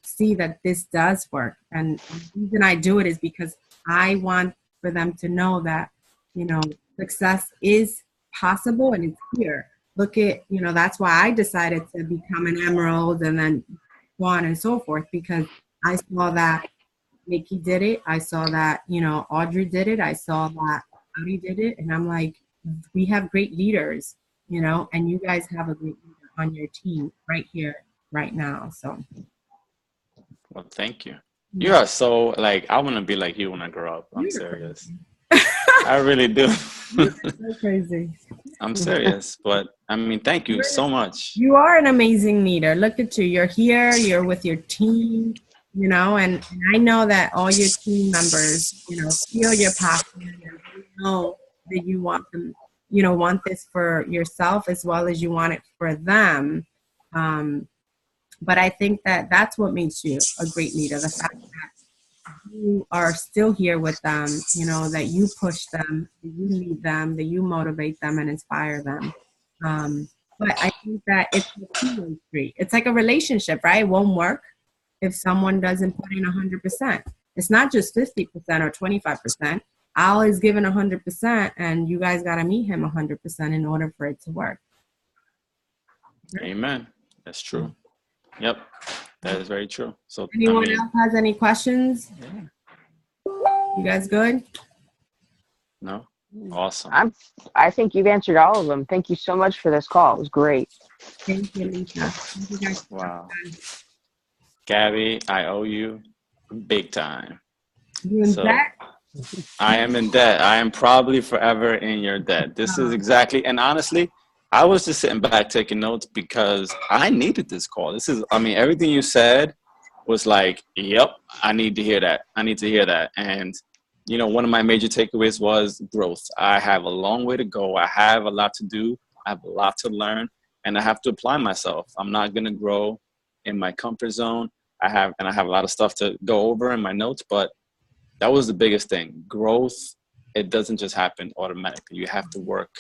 see that this does work. And the reason I do it is because I want for them to know that, success is possible and it's here. Look at, that's why I decided to become an emerald and then so on and so forth, because I saw that Nikki did it. I saw that, Audrey did it. I saw that Audie did it. And I'm like, we have great leaders, and you guys have a great leader on your team right here, right now. So. Well, thank you. You are so, like, I want to be like you when I grow up. I'm serious. I really do. You're so crazy. I'm serious, but I mean, thank you so much. You are an amazing leader. Look at you. You're here. You're with your team, and I know that all your team members, feel your passion and know that you want them, want this for yourself as well as you want it for them. But I think that that's what makes you a great leader. The fact that you are still here with them, you know, that you push them, that you lead them, that you motivate them and inspire them. But I think that it's a two-way street. It's like a relationship, right? It won't work if someone doesn't put in 100%. It's not just 50% or 25%. Al is given 100%, and you guys got to meet him 100% in order for it to work. Amen. That's true. Yep, that is very true. So, anyone else has any questions? Yeah. You guys good? No? Awesome. I think you've answered all of them. Thank you so much for this call. It was great. Thank you, Lisa. Thank you guys. Wow. Gabby, I owe you big time. You in debt? I am in debt. I am probably forever in your debt. This is exactly, and honestly, I was just sitting back taking notes because I needed this call. This is, I mean, everything you said was like, yep, I need to hear that. I need to hear that. And, you know, one of my major takeaways was growth. I have a long way to go. I have a lot to do. I have a lot to learn, and I have to apply myself. I'm not going to grow in my comfort zone. I have a lot of stuff to go over in my notes, but that was the biggest thing. Growth, it doesn't just happen automatically. You have to work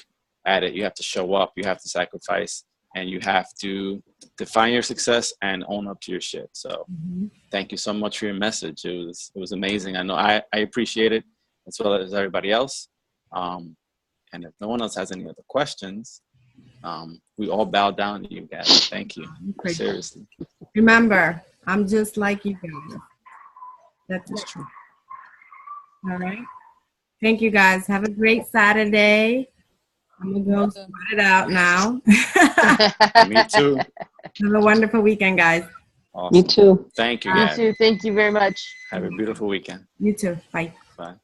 at it. You have to show up. You have to sacrifice, and you have to define your success and own up to your shit. So thank you so much for your message. It was amazing. I know I appreciate it as well as everybody else. And if no one else has any other questions, we all bow down to you guys. Thank you. Seriously. Remember, I'm just like you guys. That's true. All right. Thank you guys. Have a great Saturday. I'm going to go sweat it out now. Me too. Have a wonderful weekend, guys. Awesome. You too. Thank you, You guys. too. Thank you very much. Have a beautiful weekend. You too. Bye. Bye.